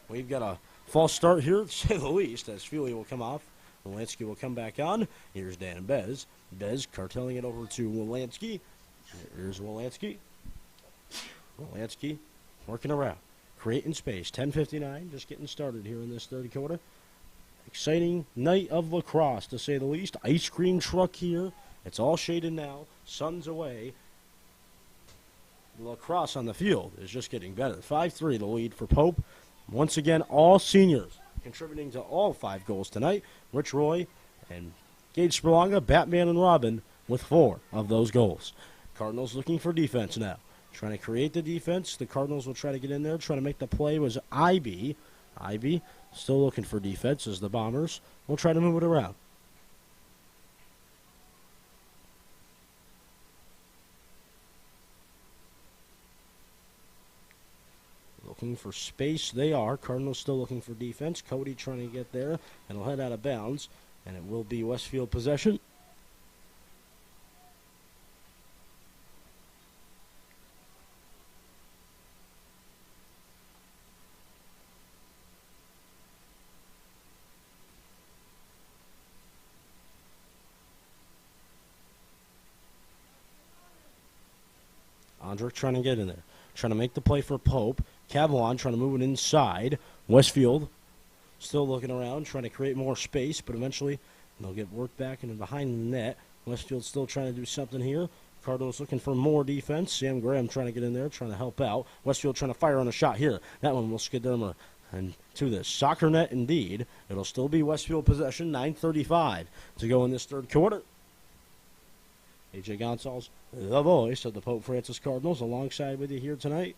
We've got a false start here, to say the least, as Feely will come off. Wolanski will come back on. Here's Dan Bez. Bez cartelling it over to Wolanski. Here's Wolanski. Wolanski working around. Creating space. 10:59, just getting started here in this third quarter. Exciting night of lacrosse, to say the least. Ice cream truck here. It's all shaded now. Sun's away. The lacrosse on the field is just getting better. 5-3, the lead for Pope. Once again, all seniors contributing to all 5 goals tonight. Rich Roy and Gage Spurlonga, Batman and Robin, with 4 of those goals. Cardinals looking for defense now. Trying to create the defense. The Cardinals will try to get in there. Trying to make the play was Ivy. Ivy still looking for defense as the Bombers will try to move it around. Looking for space, they are. Cardinals still looking for defense. Cody trying to get there, and he'll head out of bounds, and it will be Westfield possession. Andrick trying to get in there, trying to make the play for Pope. Cavalon trying to move it inside. Westfield still looking around, trying to create more space, but eventually they'll get worked back and behind the net. Westfield still trying to do something here. Cardinals looking for more defense. Sam Graham trying to get in there, trying to help out. Westfield trying to fire on a shot here. That one will skid them and to the soccer net indeed. It'll still be Westfield possession. 9:35 to go in this third quarter. AJ Gonzalez, the voice of the Pope Francis Cardinals, alongside with you here tonight.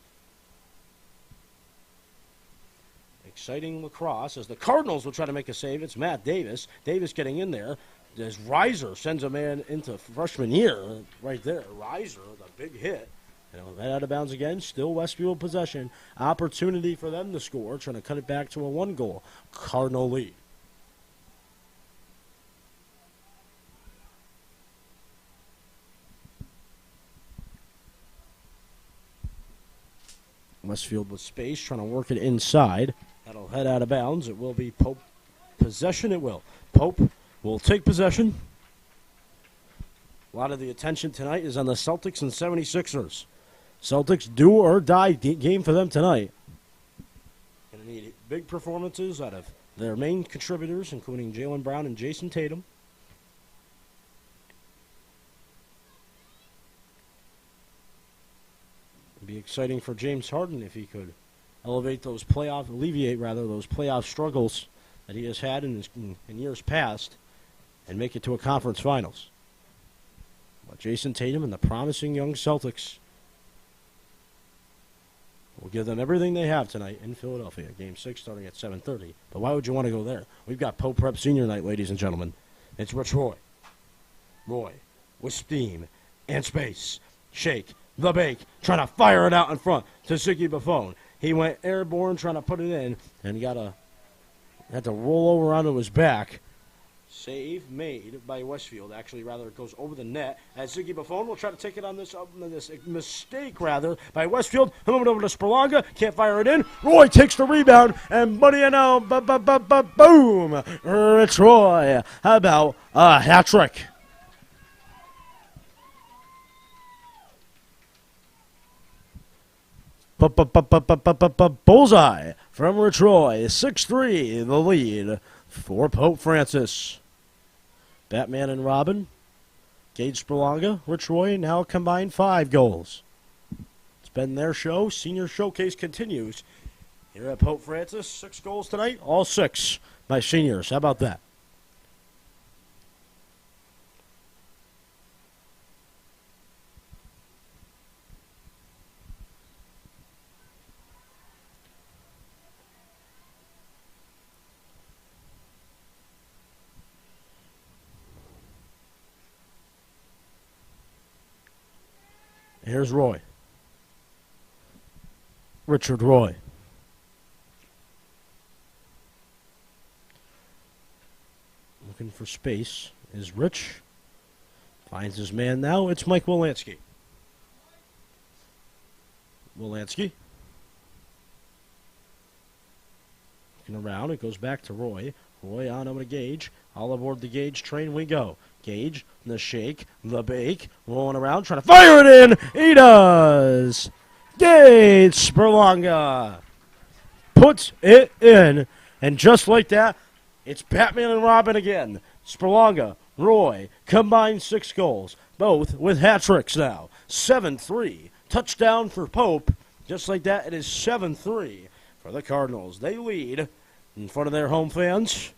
Exciting lacrosse as the Cardinals will try to make a save. It's Matt Davis. Davis getting in there. As Reiser sends a man into freshman year right there. Reiser, the big hit. And head out of bounds again. Still Westfield possession. Opportunity for them to score. Trying to cut it back to a 1-goal Cardinal lead. Westfield with space, trying to work it inside. That'll head out of bounds. It will be Pope possession. It will. Pope will take possession. A lot of the attention tonight is on the Celtics and 76ers. Celtics do or die game for them tonight. Going to need big performances out of their main contributors, including Jaylen Brown and Jason Tatum. It'd be exciting for James Harden if he could alleviate those playoff struggles that he has had in years past and make it to a conference finals. But Jason Tatum and the promising young Celtics will give them everything they have tonight in Philadelphia. Game 6 starting at 7:30. But why would you want to go there? We've got Pope Prep Senior Night, ladies and gentlemen. It's Rich Roy. Roy with steam and space. Shake, the bake, trying to fire it out in front to Ziggy Buffon. He went airborne, trying to put it in, and he had to roll over onto his back. Save made by Westfield. Actually, rather, it goes over the net as Ziggy Buffon will try to take it on this mistake, rather, by Westfield. Moving over to Spurlonga. Can't fire it in. Roy takes the rebound, and buddy, boom! Rich Roy. How about a hat trick? Bullseye from Rich Roy. 6-3, the lead for Pope Francis. Batman and Robin, Gage Spurlonga, Rich Roy, now combined 5 goals. It's been their show. Senior Showcase continues here at Pope Francis. 6 goals tonight, all 6 by seniors. How about that? Here's Roy. Richard Roy. Looking for space is Rich. Finds his man now. It's Mike Wolanski. Wolanski. Looking around. It goes back to Roy. Roy on over to Gage. All aboard the Gage train we go. Gage, the shake, the bake, rolling around, trying to fire it in. He does. Gage Spurlonga puts it in. And just like that, it's Batman and Robin again. Spurlonga, Roy, combined 6 goals, both with hat tricks now. 7-3. Touchdown for Pope. Just like that, it is 7-3 for the Cardinals. They lead in front of their home fans.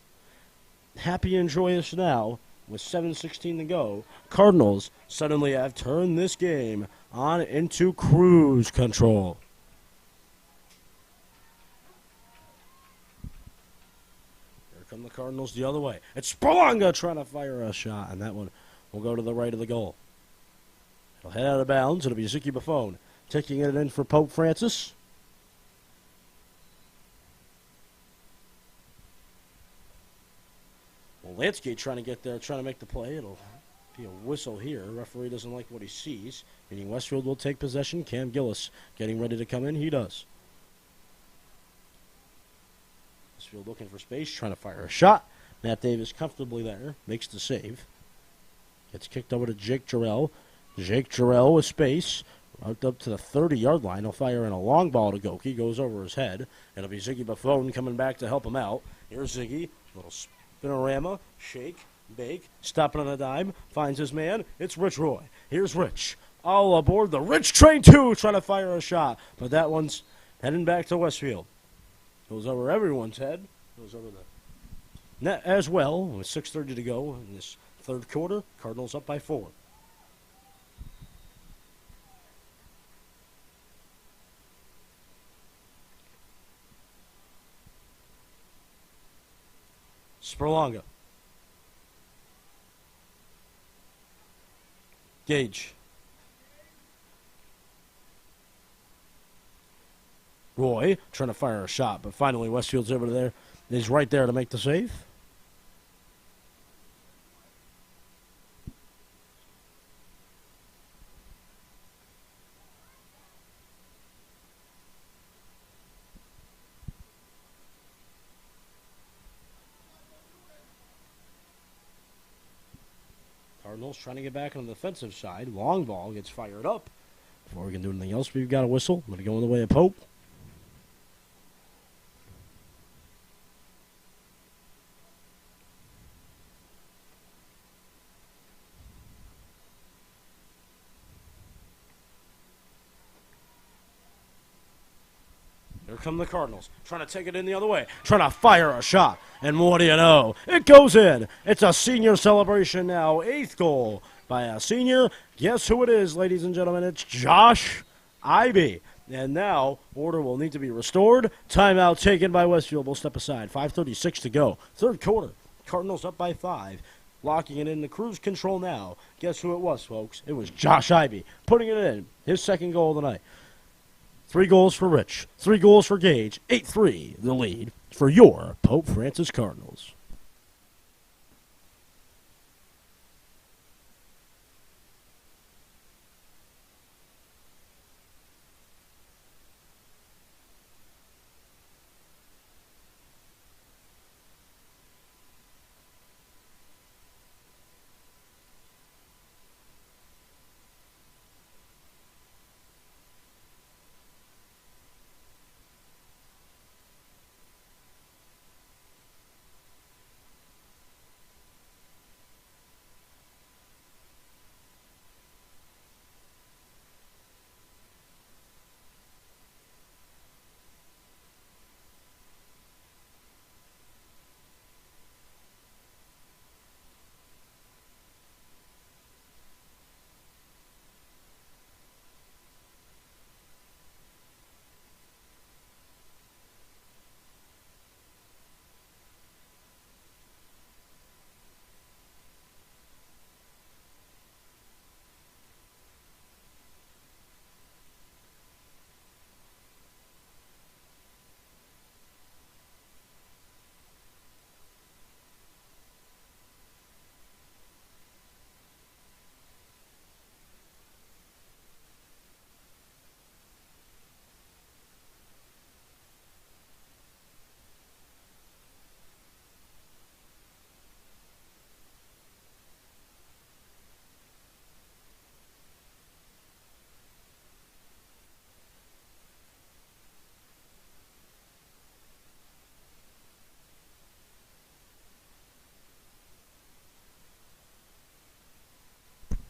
Happy and joyous now. With 7:16 to go, Cardinals suddenly have turned this game on into cruise control. Here come the Cardinals the other way. It's Spurlonga trying to fire a shot, and that one will go to the right of the goal. It'll head out of bounds. It'll be Ziggy Buffon taking it in for Pope Francis. Lansky trying to get there, trying to make the play. It'll be a whistle here. Referee doesn't like what he sees. Meaning Westfield will take possession. Cam Gillis getting ready to come in. He does. Westfield looking for space, trying to fire a shot. Matt Davis comfortably there. Makes the save. Gets kicked over to Jake Jarrell. Jake Jarrell with space. Out up to the 30-yard line. He'll fire in a long ball to Goki. Goes over his head. It'll be Ziggy Buffon coming back to help him out. Here's Ziggy. Little spinorama, shake, bake, stopping on a dime, finds his man. It's Rich Roy. Here's Rich. All aboard the Rich Train 2, trying to fire a shot. But that one's heading back to Westfield. Goes over everyone's head. Goes over the net as well. With 6:30 to go in this third quarter. Cardinals up by 4. Spurlonga. Gage. Roy trying to fire a shot, but finally Westfield's over there. He's right there to make the save. Cardinals trying to get back on the defensive side. Long ball gets fired up. Before we can do anything else, we've got a whistle. I'm going to go in the way of Pope. Here come the Cardinals, trying to take it in the other way, trying to fire a shot. And what do you know? It goes in. It's a senior celebration now. 8th goal by a senior. Guess who it is, ladies and gentlemen? It's Josh Ivey. And now, order will need to be restored. Timeout taken by Westfield. We'll step aside. 5:36 to go. Third quarter. Cardinals up by 5. locking it into cruise control now. Guess who it was, folks? It was Josh Ivey putting it in. His second goal of the night. 3 goals for Rich. 3 goals for Gage. 8-3 the lead for your Pope Francis Cardinals.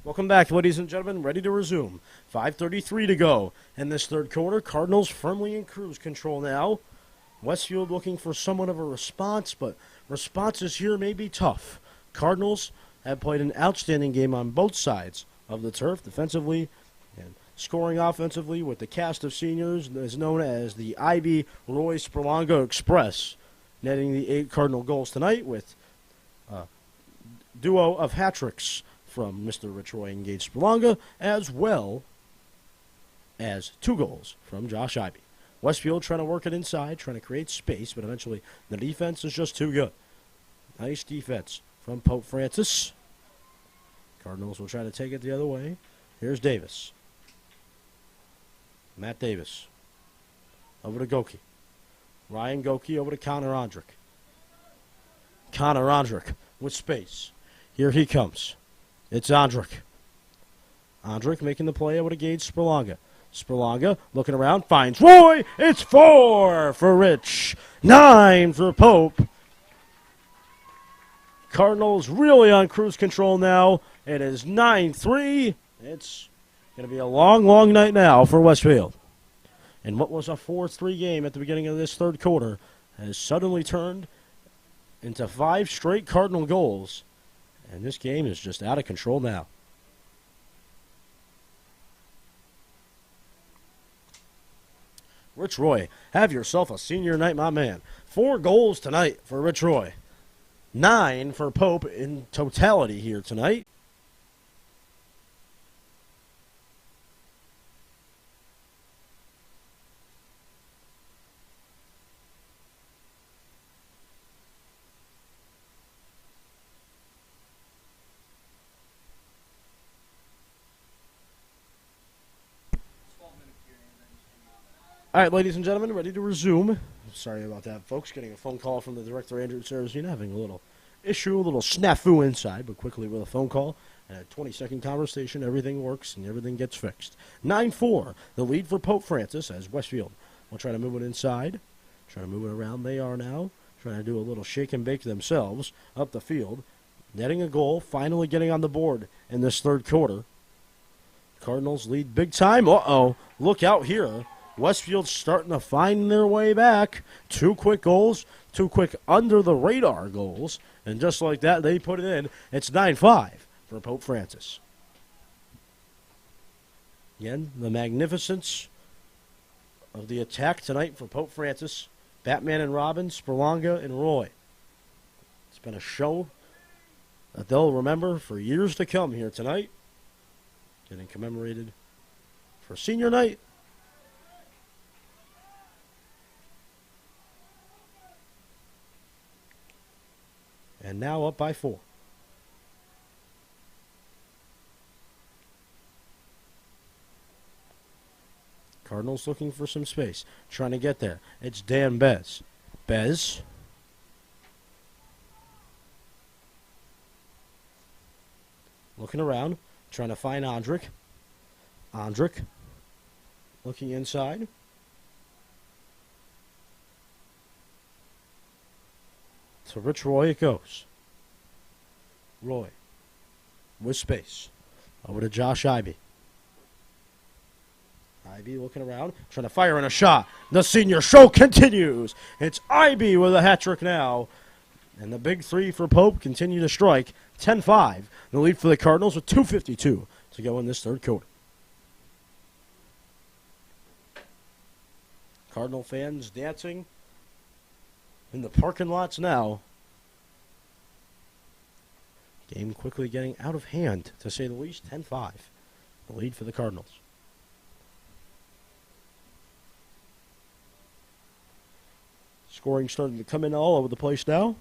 Welcome back, ladies and gentlemen. Ready to resume. 5:33 to go in this third quarter. Cardinals firmly in cruise control now. Westfield looking for somewhat of a response, but responses here may be tough. Cardinals have played an outstanding game on both sides of the turf, defensively and scoring offensively, with the cast of seniors as known as the IB Roy Spurlonga Express, netting the 8 Cardinal goals tonight with a duo of hat-tricks from Mr. Rich Roy and Gage Spurlonga, as well as 2 goals from Josh Ivey. Westfield trying to work it inside, trying to create space, but eventually the defense is just too good. Nice defense from Pope Francis. Cardinals will try to take it the other way. Here's Davis. Matt Davis. Over to Goki. Ryan Goki over to Connor Ondrick. Connor Ondrick with space. Here he comes. It's Ondrick. Ondrick making the play over to Gage Spurlonga. Spurlonga looking around, finds Roy. It's 4 for Rich. 9 for Pope. Cardinals really on cruise control now. It is 9-3. It's going to be a long, long night now for Westfield. And what was a 4-3 game at the beginning of this third quarter has suddenly turned into 5 straight Cardinal goals. And this game is just out of control now. Rich Roy, have yourself a senior night, my man. 4 goals tonight for Rich Roy. 9 for Pope in totality here tonight. All right, ladies and gentlemen, ready to resume. Sorry about that, folks. Getting a phone call from the director, Andrew Sarrazina, having a little issue, a little snafu inside, but quickly with a phone call and a 20-second conversation, everything works and everything gets fixed. 9-4, the lead for Pope Francis as Westfield will try to move it inside, try to move it around. They are now trying to do a little shake and bake themselves up the field, netting a goal, finally getting on the board in this third quarter. Cardinals lead big time. Uh-oh, look out here. Westfield's starting to find their way back. 2 quick goals, 2 quick under-the-radar goals. And just like that, they put it in. It's 9-5 for Pope Francis. Again, the magnificence of the attack tonight for Pope Francis. Batman and Robin, Spurlonga and Roy. It's been a show that they'll remember for years to come here tonight. Getting commemorated for senior night. And now up by 4. Cardinals looking for some space. Trying to get there. It's Dan Bez. Bez. Looking around. Trying to find Andrick. Andrick. Looking inside. To Rich Roy it goes. Roy. With space. Over to Josh Ivey. Ivey looking around, trying to fire in a shot. The senior show continues. It's Ivey with a hat trick now. And the big 3 for Pope continue to strike. 10-5. The lead for the Cardinals with 2:52 to go in this third quarter. Cardinal fans dancing in the parking lots now. Game quickly getting out of hand, to say the least. 10-5. The lead for the Cardinals. Scoring starting to come in all over the place now.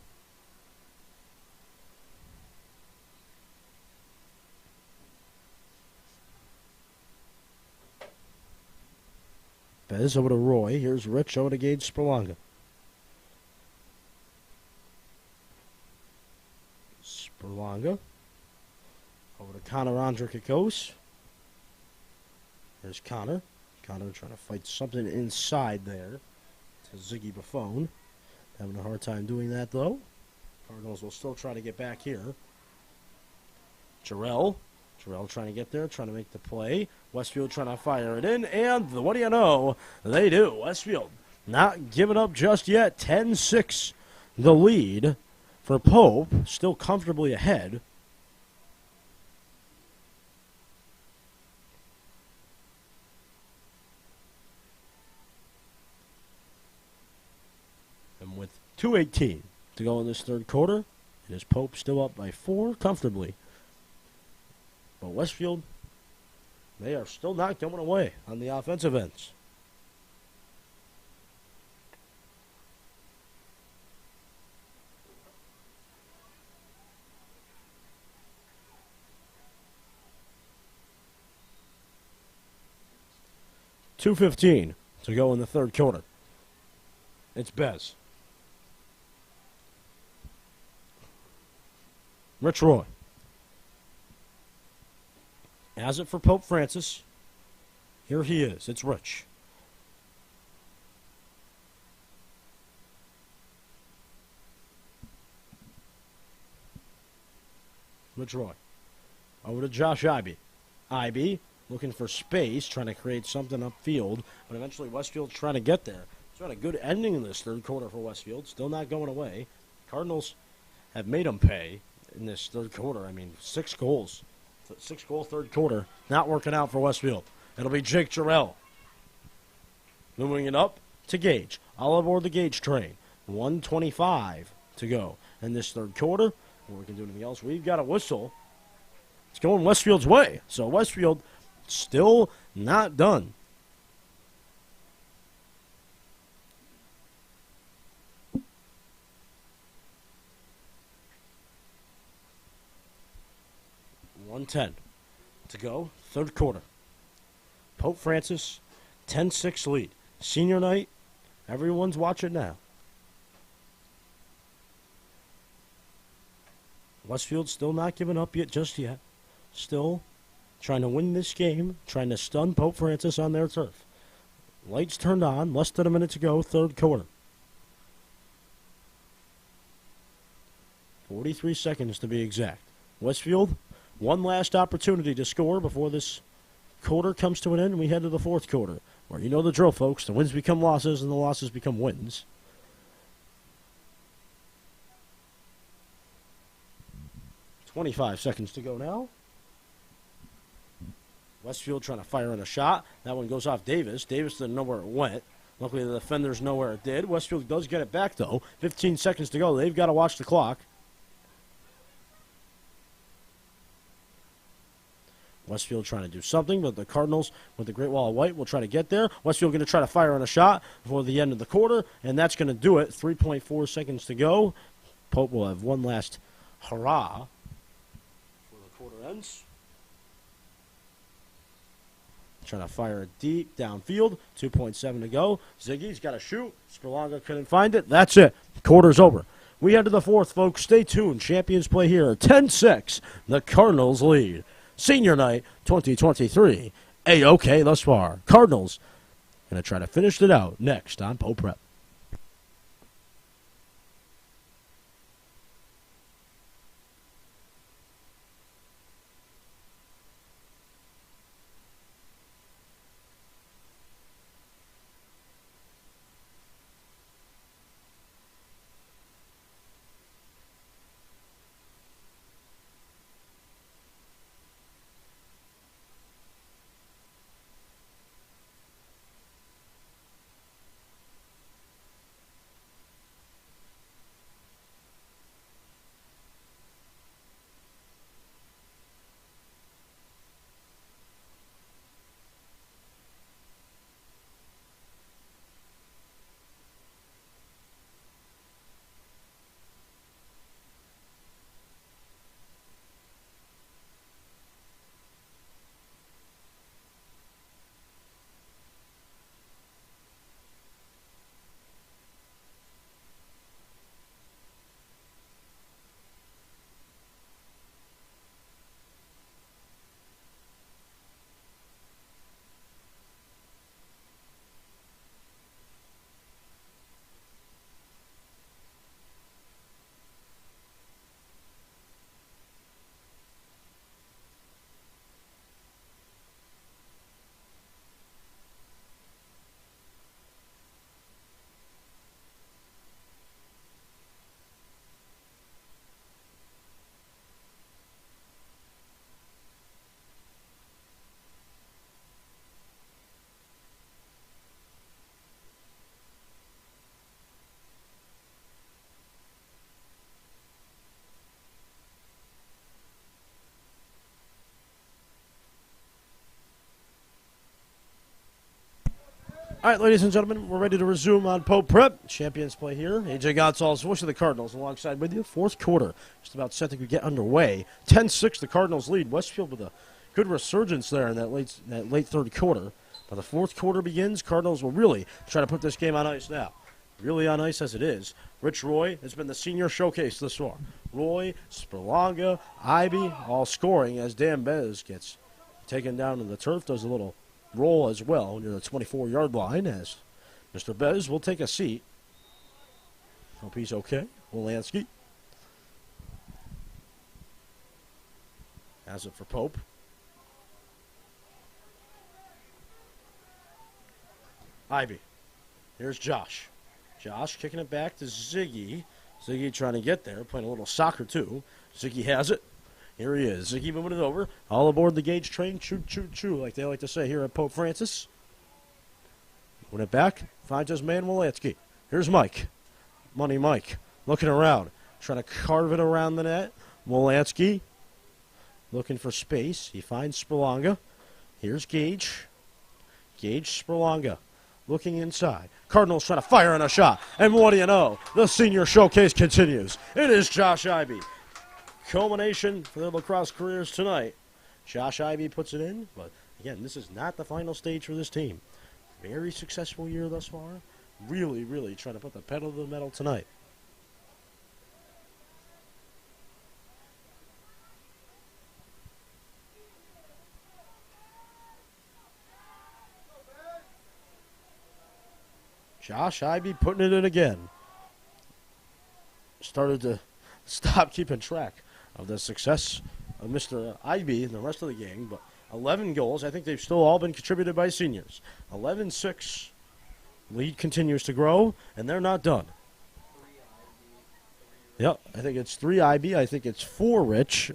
Bez over to Roy. Here's Rich over to Gage Spurlanga. Spurlanga. Over to Connor Andrick it goes. There's Connor. Connor trying to fight something inside there. To Ziggy Buffone. Having a hard time doing that, though. Cardinals will still try to get back here. Jarrell. Jarrell trying to get there, trying to make the play. Westfield trying to fire it in, and what do you know? They do. Westfield not giving up just yet. 10-6 the lead for Pope. Still comfortably ahead. And with 2:18 to go in this third quarter, it is Pope still up by 4 comfortably. But Westfield, they are still not going away on the offensive ends. $2:15 to go in the third quarter. It's Bez. Rich Roy. As it for Pope Francis. Here he is. It's Rich. Rich Roy. Over to Josh Ivey. Ivey looking for space, trying to create something upfield, but eventually Westfield's trying to get there. It's been a good ending in this third quarter for Westfield. Still not going away. Cardinals have made them pay in this third quarter. I mean, 6 goals. 6-goal third quarter. Not working out for Westfield. It'll be Jake Jarrell. Moving it up to Gage. All aboard the Gage train. 1:25 to go in this third quarter. Before we can do anything else, we've got a whistle. It's going Westfield's way. So Westfield still not done. $1:10 to go, third quarter. Pope Francis, 10-6 lead. Senior night, everyone's watching now. Westfield still not giving up just yet. Still trying to win this game, trying to stun Pope Francis on their turf. Lights turned on, less than a minute to go, third quarter. 43 seconds to be exact. Westfield, one last opportunity to score before this quarter comes to an end, and we head to the fourth quarter, where you know the drill, folks. The wins become losses, and the losses become wins. $25 seconds to go now. Westfield trying to fire in a shot. That one goes off Davis. Davis didn't know where it went. Luckily, the defenders know where it did. Westfield does get it back, though. 15 seconds to go. They've got to watch the clock. Westfield trying to do something, but the Cardinals with the Great Wall of White will try to get there. Westfield going to try to fire on a shot before the end of the quarter, and that's going to do it. 3.4 seconds to go. Pope will have one last hurrah before the quarter ends. Trying to fire it deep downfield. 2.7 to go. Ziggy's got to shoot. Spurlonga couldn't find it. That's it. Quarter's over. We head to the fourth, folks. Stay tuned. Champions play here. 10-6. The Cardinals lead. Senior night 2023. A-OK thus far. Cardinals going to try to finish it out next on Pope Prep. All right, ladies and gentlemen, we're ready to resume on Pope Prep. Champions play here. AJ Gonzalez, voice of the Cardinals, alongside with you. Fourth quarter, just about set to get underway. 10-6, the Cardinals lead. Westfield with a good resurgence there in that late third quarter. But the fourth quarter begins. Cardinals will really try to put this game on ice now. Really on ice as it is. Rich Roy has been the senior showcase this far. Roy, Spurlonga, Ivy, all scoring as Dan Bez gets taken down to the turf. Does a little roll as well near the 24-yard line as Mr. Bez will take a seat. Hope he's okay. Wolanski has it for Pope. Ivy. Here's Josh. Josh kicking it back to Ziggy. Ziggy trying to get there, playing a little soccer too. Ziggy has it. Here he is. Ziggy moving it over. All aboard the Gage train. Choo, choo, choo, like they like to say here at Pope Francis. Moving it back. Finds his man, Wolanski. Here's Mike. Money Mike. Looking around. Trying to carve it around the net. Wolanski. Looking for space. He finds Spurlonga. Here's Gage. Gage, Spurlonga. Looking inside. Cardinals trying to fire on a shot. And what do you know? The senior showcase continues. It is Josh Ivy. Culmination for their lacrosse careers tonight. Josh Ivy puts it in, but again, this is not the final stage for this team. Very successful year thus far. Really, really trying to put the pedal to the metal tonight. Josh Ivy putting it in again. Started to stop keeping track of the success of Mr. Ivy and the rest of the gang, but 11 goals. I think they've still all been contributed by seniors. 11-6. Lead continues to grow, and they're not done. Yep, I think it's 3 Ivy. I think it's 4 Rich.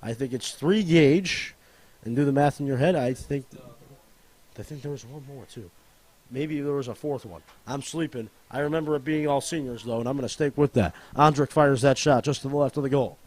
I think it's 3 Gage. And do the math in your head. I think there was one more, too. Maybe there was a 4th one. I'm sleeping. I remember it being all seniors, though, and I'm going to stick with that. Andrik fires that shot just to the left of the goal.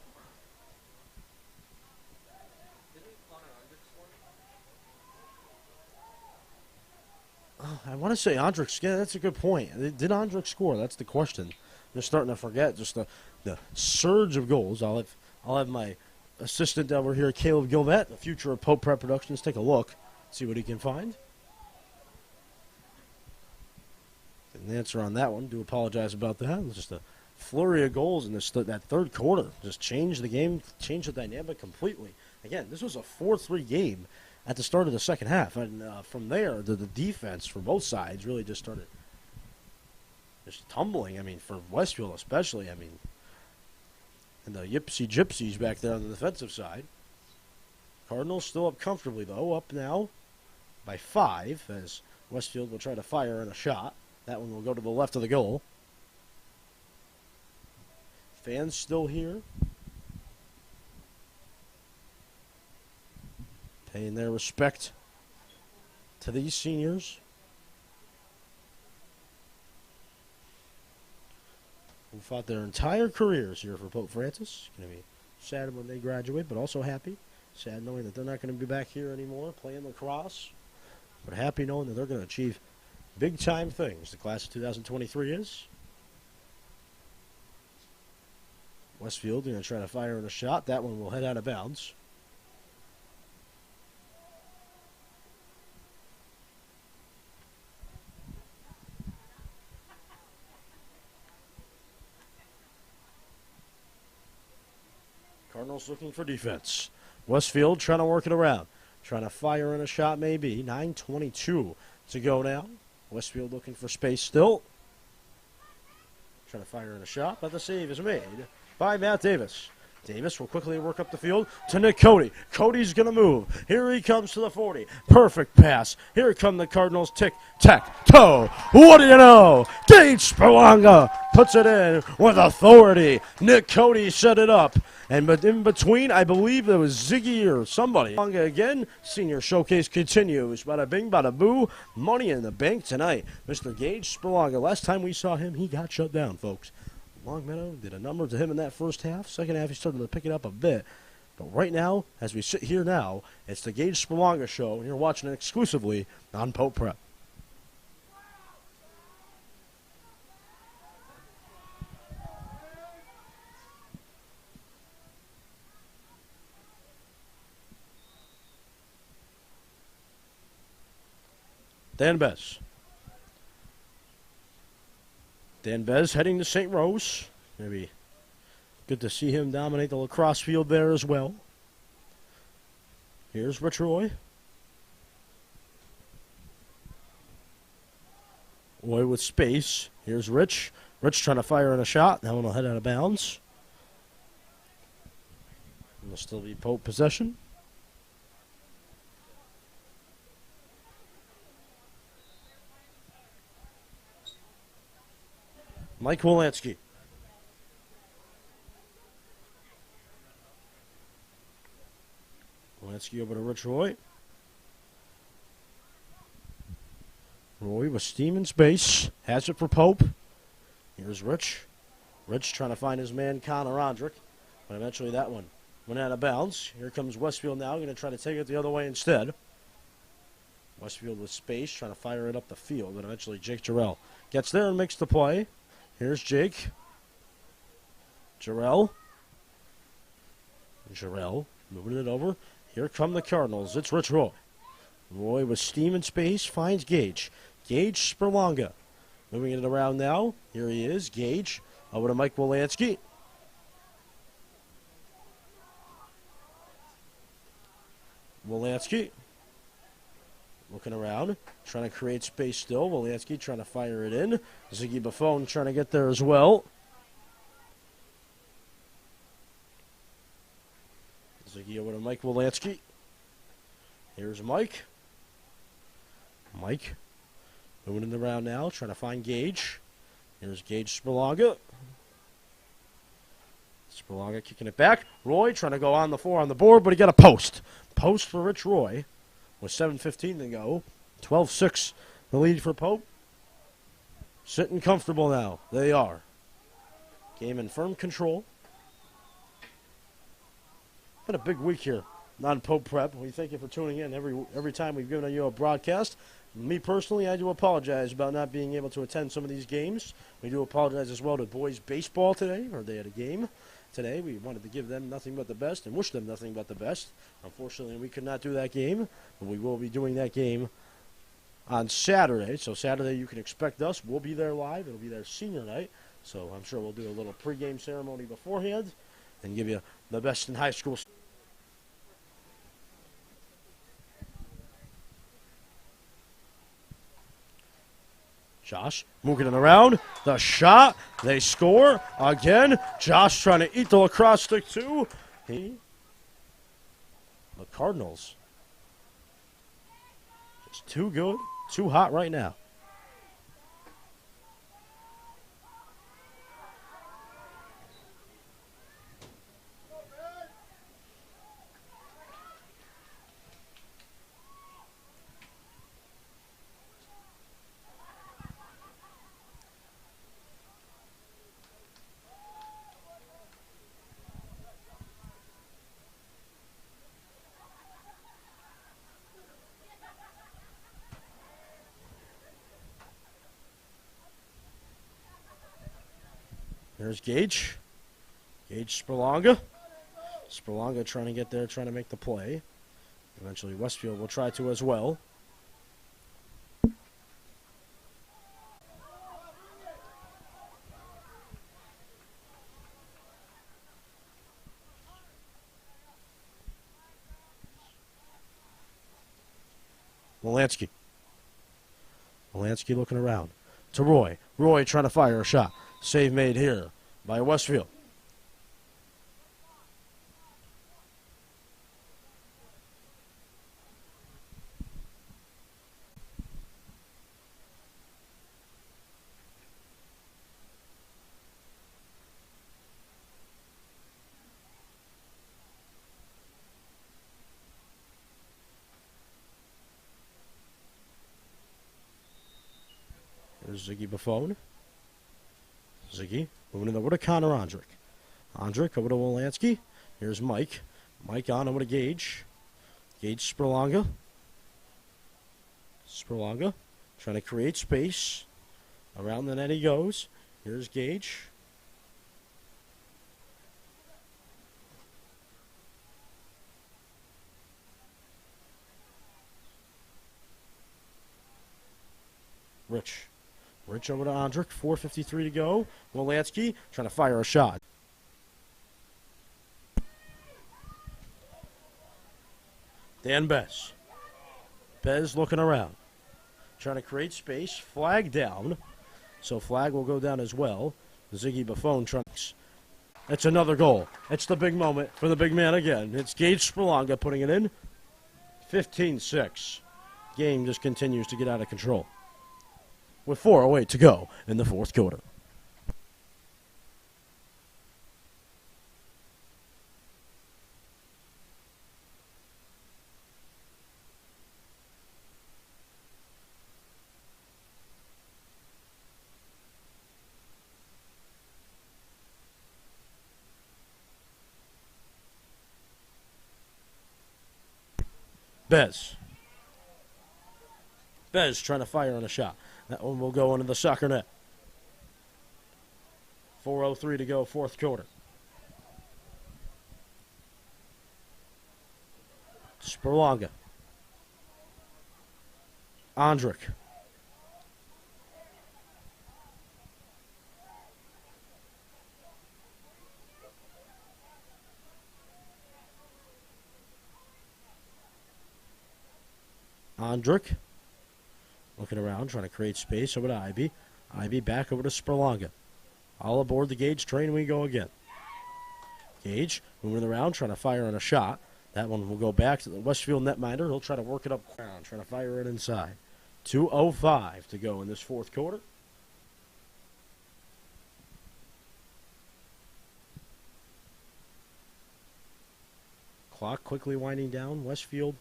want to say Andrick. Yeah, that's a good point. Did Andrick score? That's the question. They're starting to forget just the surge of goals. I'll have my assistant over here, Caleb Gilvet, the future of Pope Prep Productions, take a look, see what he can find. An answer on that one. Do apologize about that. It's just a flurry of goals in that third quarter. Just changed the game, changed the dynamic completely. Again, this was a 4-3 game at the start of the second half. And from there, the defense for both sides really just started just tumbling. I mean, for Westfield especially, I mean, and the Yipsy Gypsies back there on the defensive side. Cardinals still up comfortably, though, up now by 5 as Westfield will try to fire in a shot. That one will go to the left of the goal. Fans still here, paying their respect to these seniors who fought their entire careers here for Pope Francis. Going to be sad when they graduate, but also happy. Sad knowing that they're not going to be back here anymore playing lacrosse, but happy knowing that they're going to achieve big-time things. The class of 2023 is. Westfield going to try to fire in a shot. That one will head out of bounds. Cardinals looking for defense. Westfield trying to work it around. Trying to fire in a shot maybe. 9:22 to go now. Westfield looking for space still. Trying to fire in a shot, but the save is made by Matt Davis. Davis will quickly work up the field to Nick Cody. Cody's going to move. Here he comes to the 40. Perfect pass. Here come the Cardinals. Tic-tac-toe. What do you know? Gage Spalanga puts it in with authority. Nick Cody set it up. And but in between, I believe there was Ziggy or somebody. Again, senior showcase continues. Bada bing, bada boo. Money in the bank tonight. Mr. Gage Spalanga. Last time we saw him, he got shut down, folks. Longmeadow did a number to him in that first half. Second half, he started to pick it up a bit. But right now, as we sit here now, it's the Gage Spalanga show, and you're watching it exclusively on Pope Prep. Dan Bez. Dan Bez heading to St. Rose. Maybe good to see him dominate the lacrosse field there as well. Here's Rich Roy. Roy with space. Here's Rich. Rich trying to fire in a shot. That one will head out of bounds. Will still be Pope possession. Mike Wolanski. Wolanski over to Rich Roy. Roy with steam in space. Has it for Pope. Here's Rich. Rich trying to find his man Connor Andrick. But eventually that one went out of bounds. Here comes Westfield now. Going to try to take it the other way instead. Westfield with space. Trying to fire it up the field. But eventually Jake Jarrell gets there and makes the play. Here's Jake. Jarrell. Jarrell moving it over. Here come the Cardinals. It's Rich Roy. Roy with steam and space finds Gage. Gage Spalanga. Moving it around now. Here he is. Gage. Over to Mike Wolanski. Wolanski. Looking around, trying to create space still. Wolanski trying to fire it in. Ziggy Buffon trying to get there as well. Ziggy over to Mike Wolanski. Here's Mike. Mike moving it around now, trying to find Gage. Here's Gage Spalanga. Spalanga kicking it back. Roy trying to go on the 4 on the board, but he got a post. Post for Rich Roy. With 7:15 to go. 12-6 the lead for Pope. Sitting comfortable now. They are. Game in firm control. Been a big week here on Pope Prep. We thank you for tuning in every time we've given you a broadcast. Me personally, I do apologize about not being able to attend some of these games. We do apologize as well to boys baseball today, or they had a game today. We wanted to give them nothing but the best and wish them nothing but the best. Unfortunately, we could not do that game, but we will be doing that game on Saturday. So Saturday, you can expect us. We'll be there live. It'll be their senior night. So I'm sure we'll do a little pregame ceremony beforehand and give you the best in high school. Josh moving it around. The shot. They score again. Josh trying to eat the lacrosse stick too. The Cardinals. Just too good. Too hot right now. There's Gage. Gage Spurlonga. Spurlonga trying to get there, trying to make the play. Eventually Westfield will try to as well. Wolanski. Wolanski looking around. To Roy. Roy trying to fire a shot. Save made here by Westfield. There's Ziggy Buffone. Ziggy moving it over to Connor Ondrick. Ondrick over to Wolanski. Here's Mike. Mike on over to Gage. Gage Spurlonga. Spurlonga trying to create space. Around the net he goes. Here's Gage. Rich. Rich over to Ondrick, 4:53 to go. Wolanski trying to fire a shot. Dan Bez. Bez looking around. Trying to create space. Flag down. So flag will go down as well. Ziggy Buffone trying to... It's another goal. It's the big moment for the big man again. It's Gage Spurlonga putting it in. 15-6. Game just continues to get out of control, with 4:08 to go in the fourth quarter. Bez. Bez trying to fire on a shot. That one will go into the soccer net. 4:03 to go, fourth quarter. Spurlonga. Ondrick. Ondrick. Looking around, trying to create space over to Ivy. Ivy back over to Spurlonga. All aboard the Gage train we go again. Gage moving around, trying to fire on a shot. That one will go back to the Westfield netminder. He'll try to work it up around, trying to fire it inside. 2:05 to go in this fourth quarter. Clock quickly winding down. Westfield.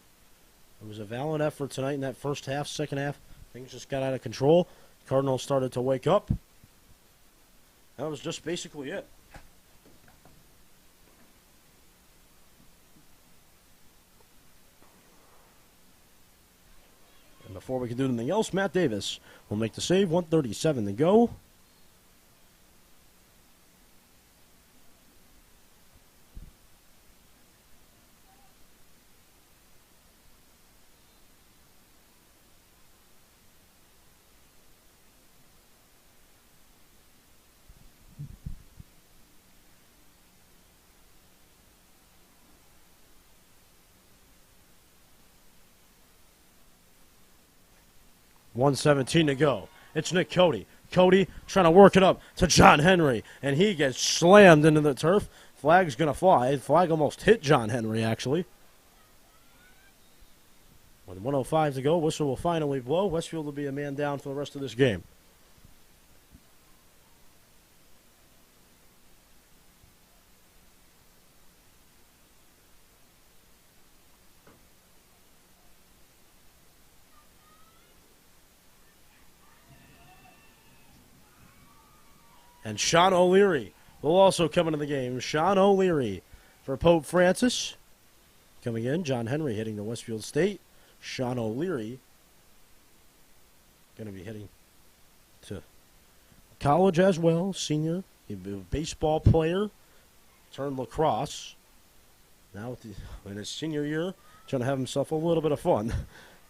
It was a valiant effort tonight in that first half. Second half, things just got out of control. Cardinals started to wake up. That was just basically it. And the before we can do anything else, Matt Davis will make the save. 1:37 to go. $1:17 to go. It's Nick Cody. Cody trying to work it up to John Henry, and he gets slammed into the turf. Flag's going to fly. Flag almost hit John Henry, actually. With 1:05 to go, whistle will finally blow. Westfield will be a man down for the rest of this game. And Sean O'Leary will also come into the game. Sean O'Leary for Pope Francis. Coming in, John Henry hitting the Westfield State. Sean O'Leary going to be heading to college as well. Senior, a baseball player, turned lacrosse. Now in his senior year, trying to have himself a little bit of fun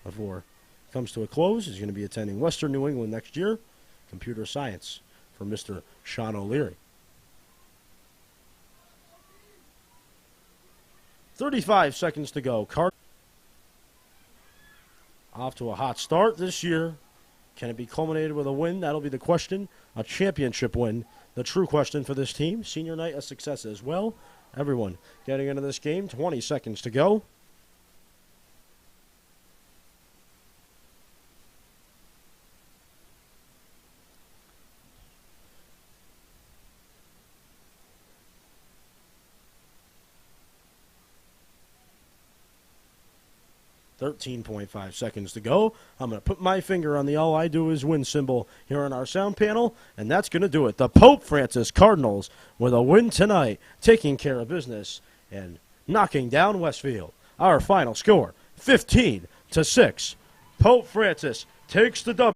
before it comes to a close. He's going to be attending Western New England next year. Computer science for Mr. Sean O'Leary. 35 seconds to go. Off to a hot start this year. Can it be culminated with a win? That'll be the question. A championship win. The true question for this team. Senior night, a success as well. Everyone getting into this game. 20 seconds to go. $13.5 seconds to go. I'm going to put my finger on the all I do is win symbol here on our sound panel, and that's going to do it. The Pope Francis Cardinals with a win tonight, taking care of business and knocking down Westfield. Our final score, 15-6. Pope Francis takes the W.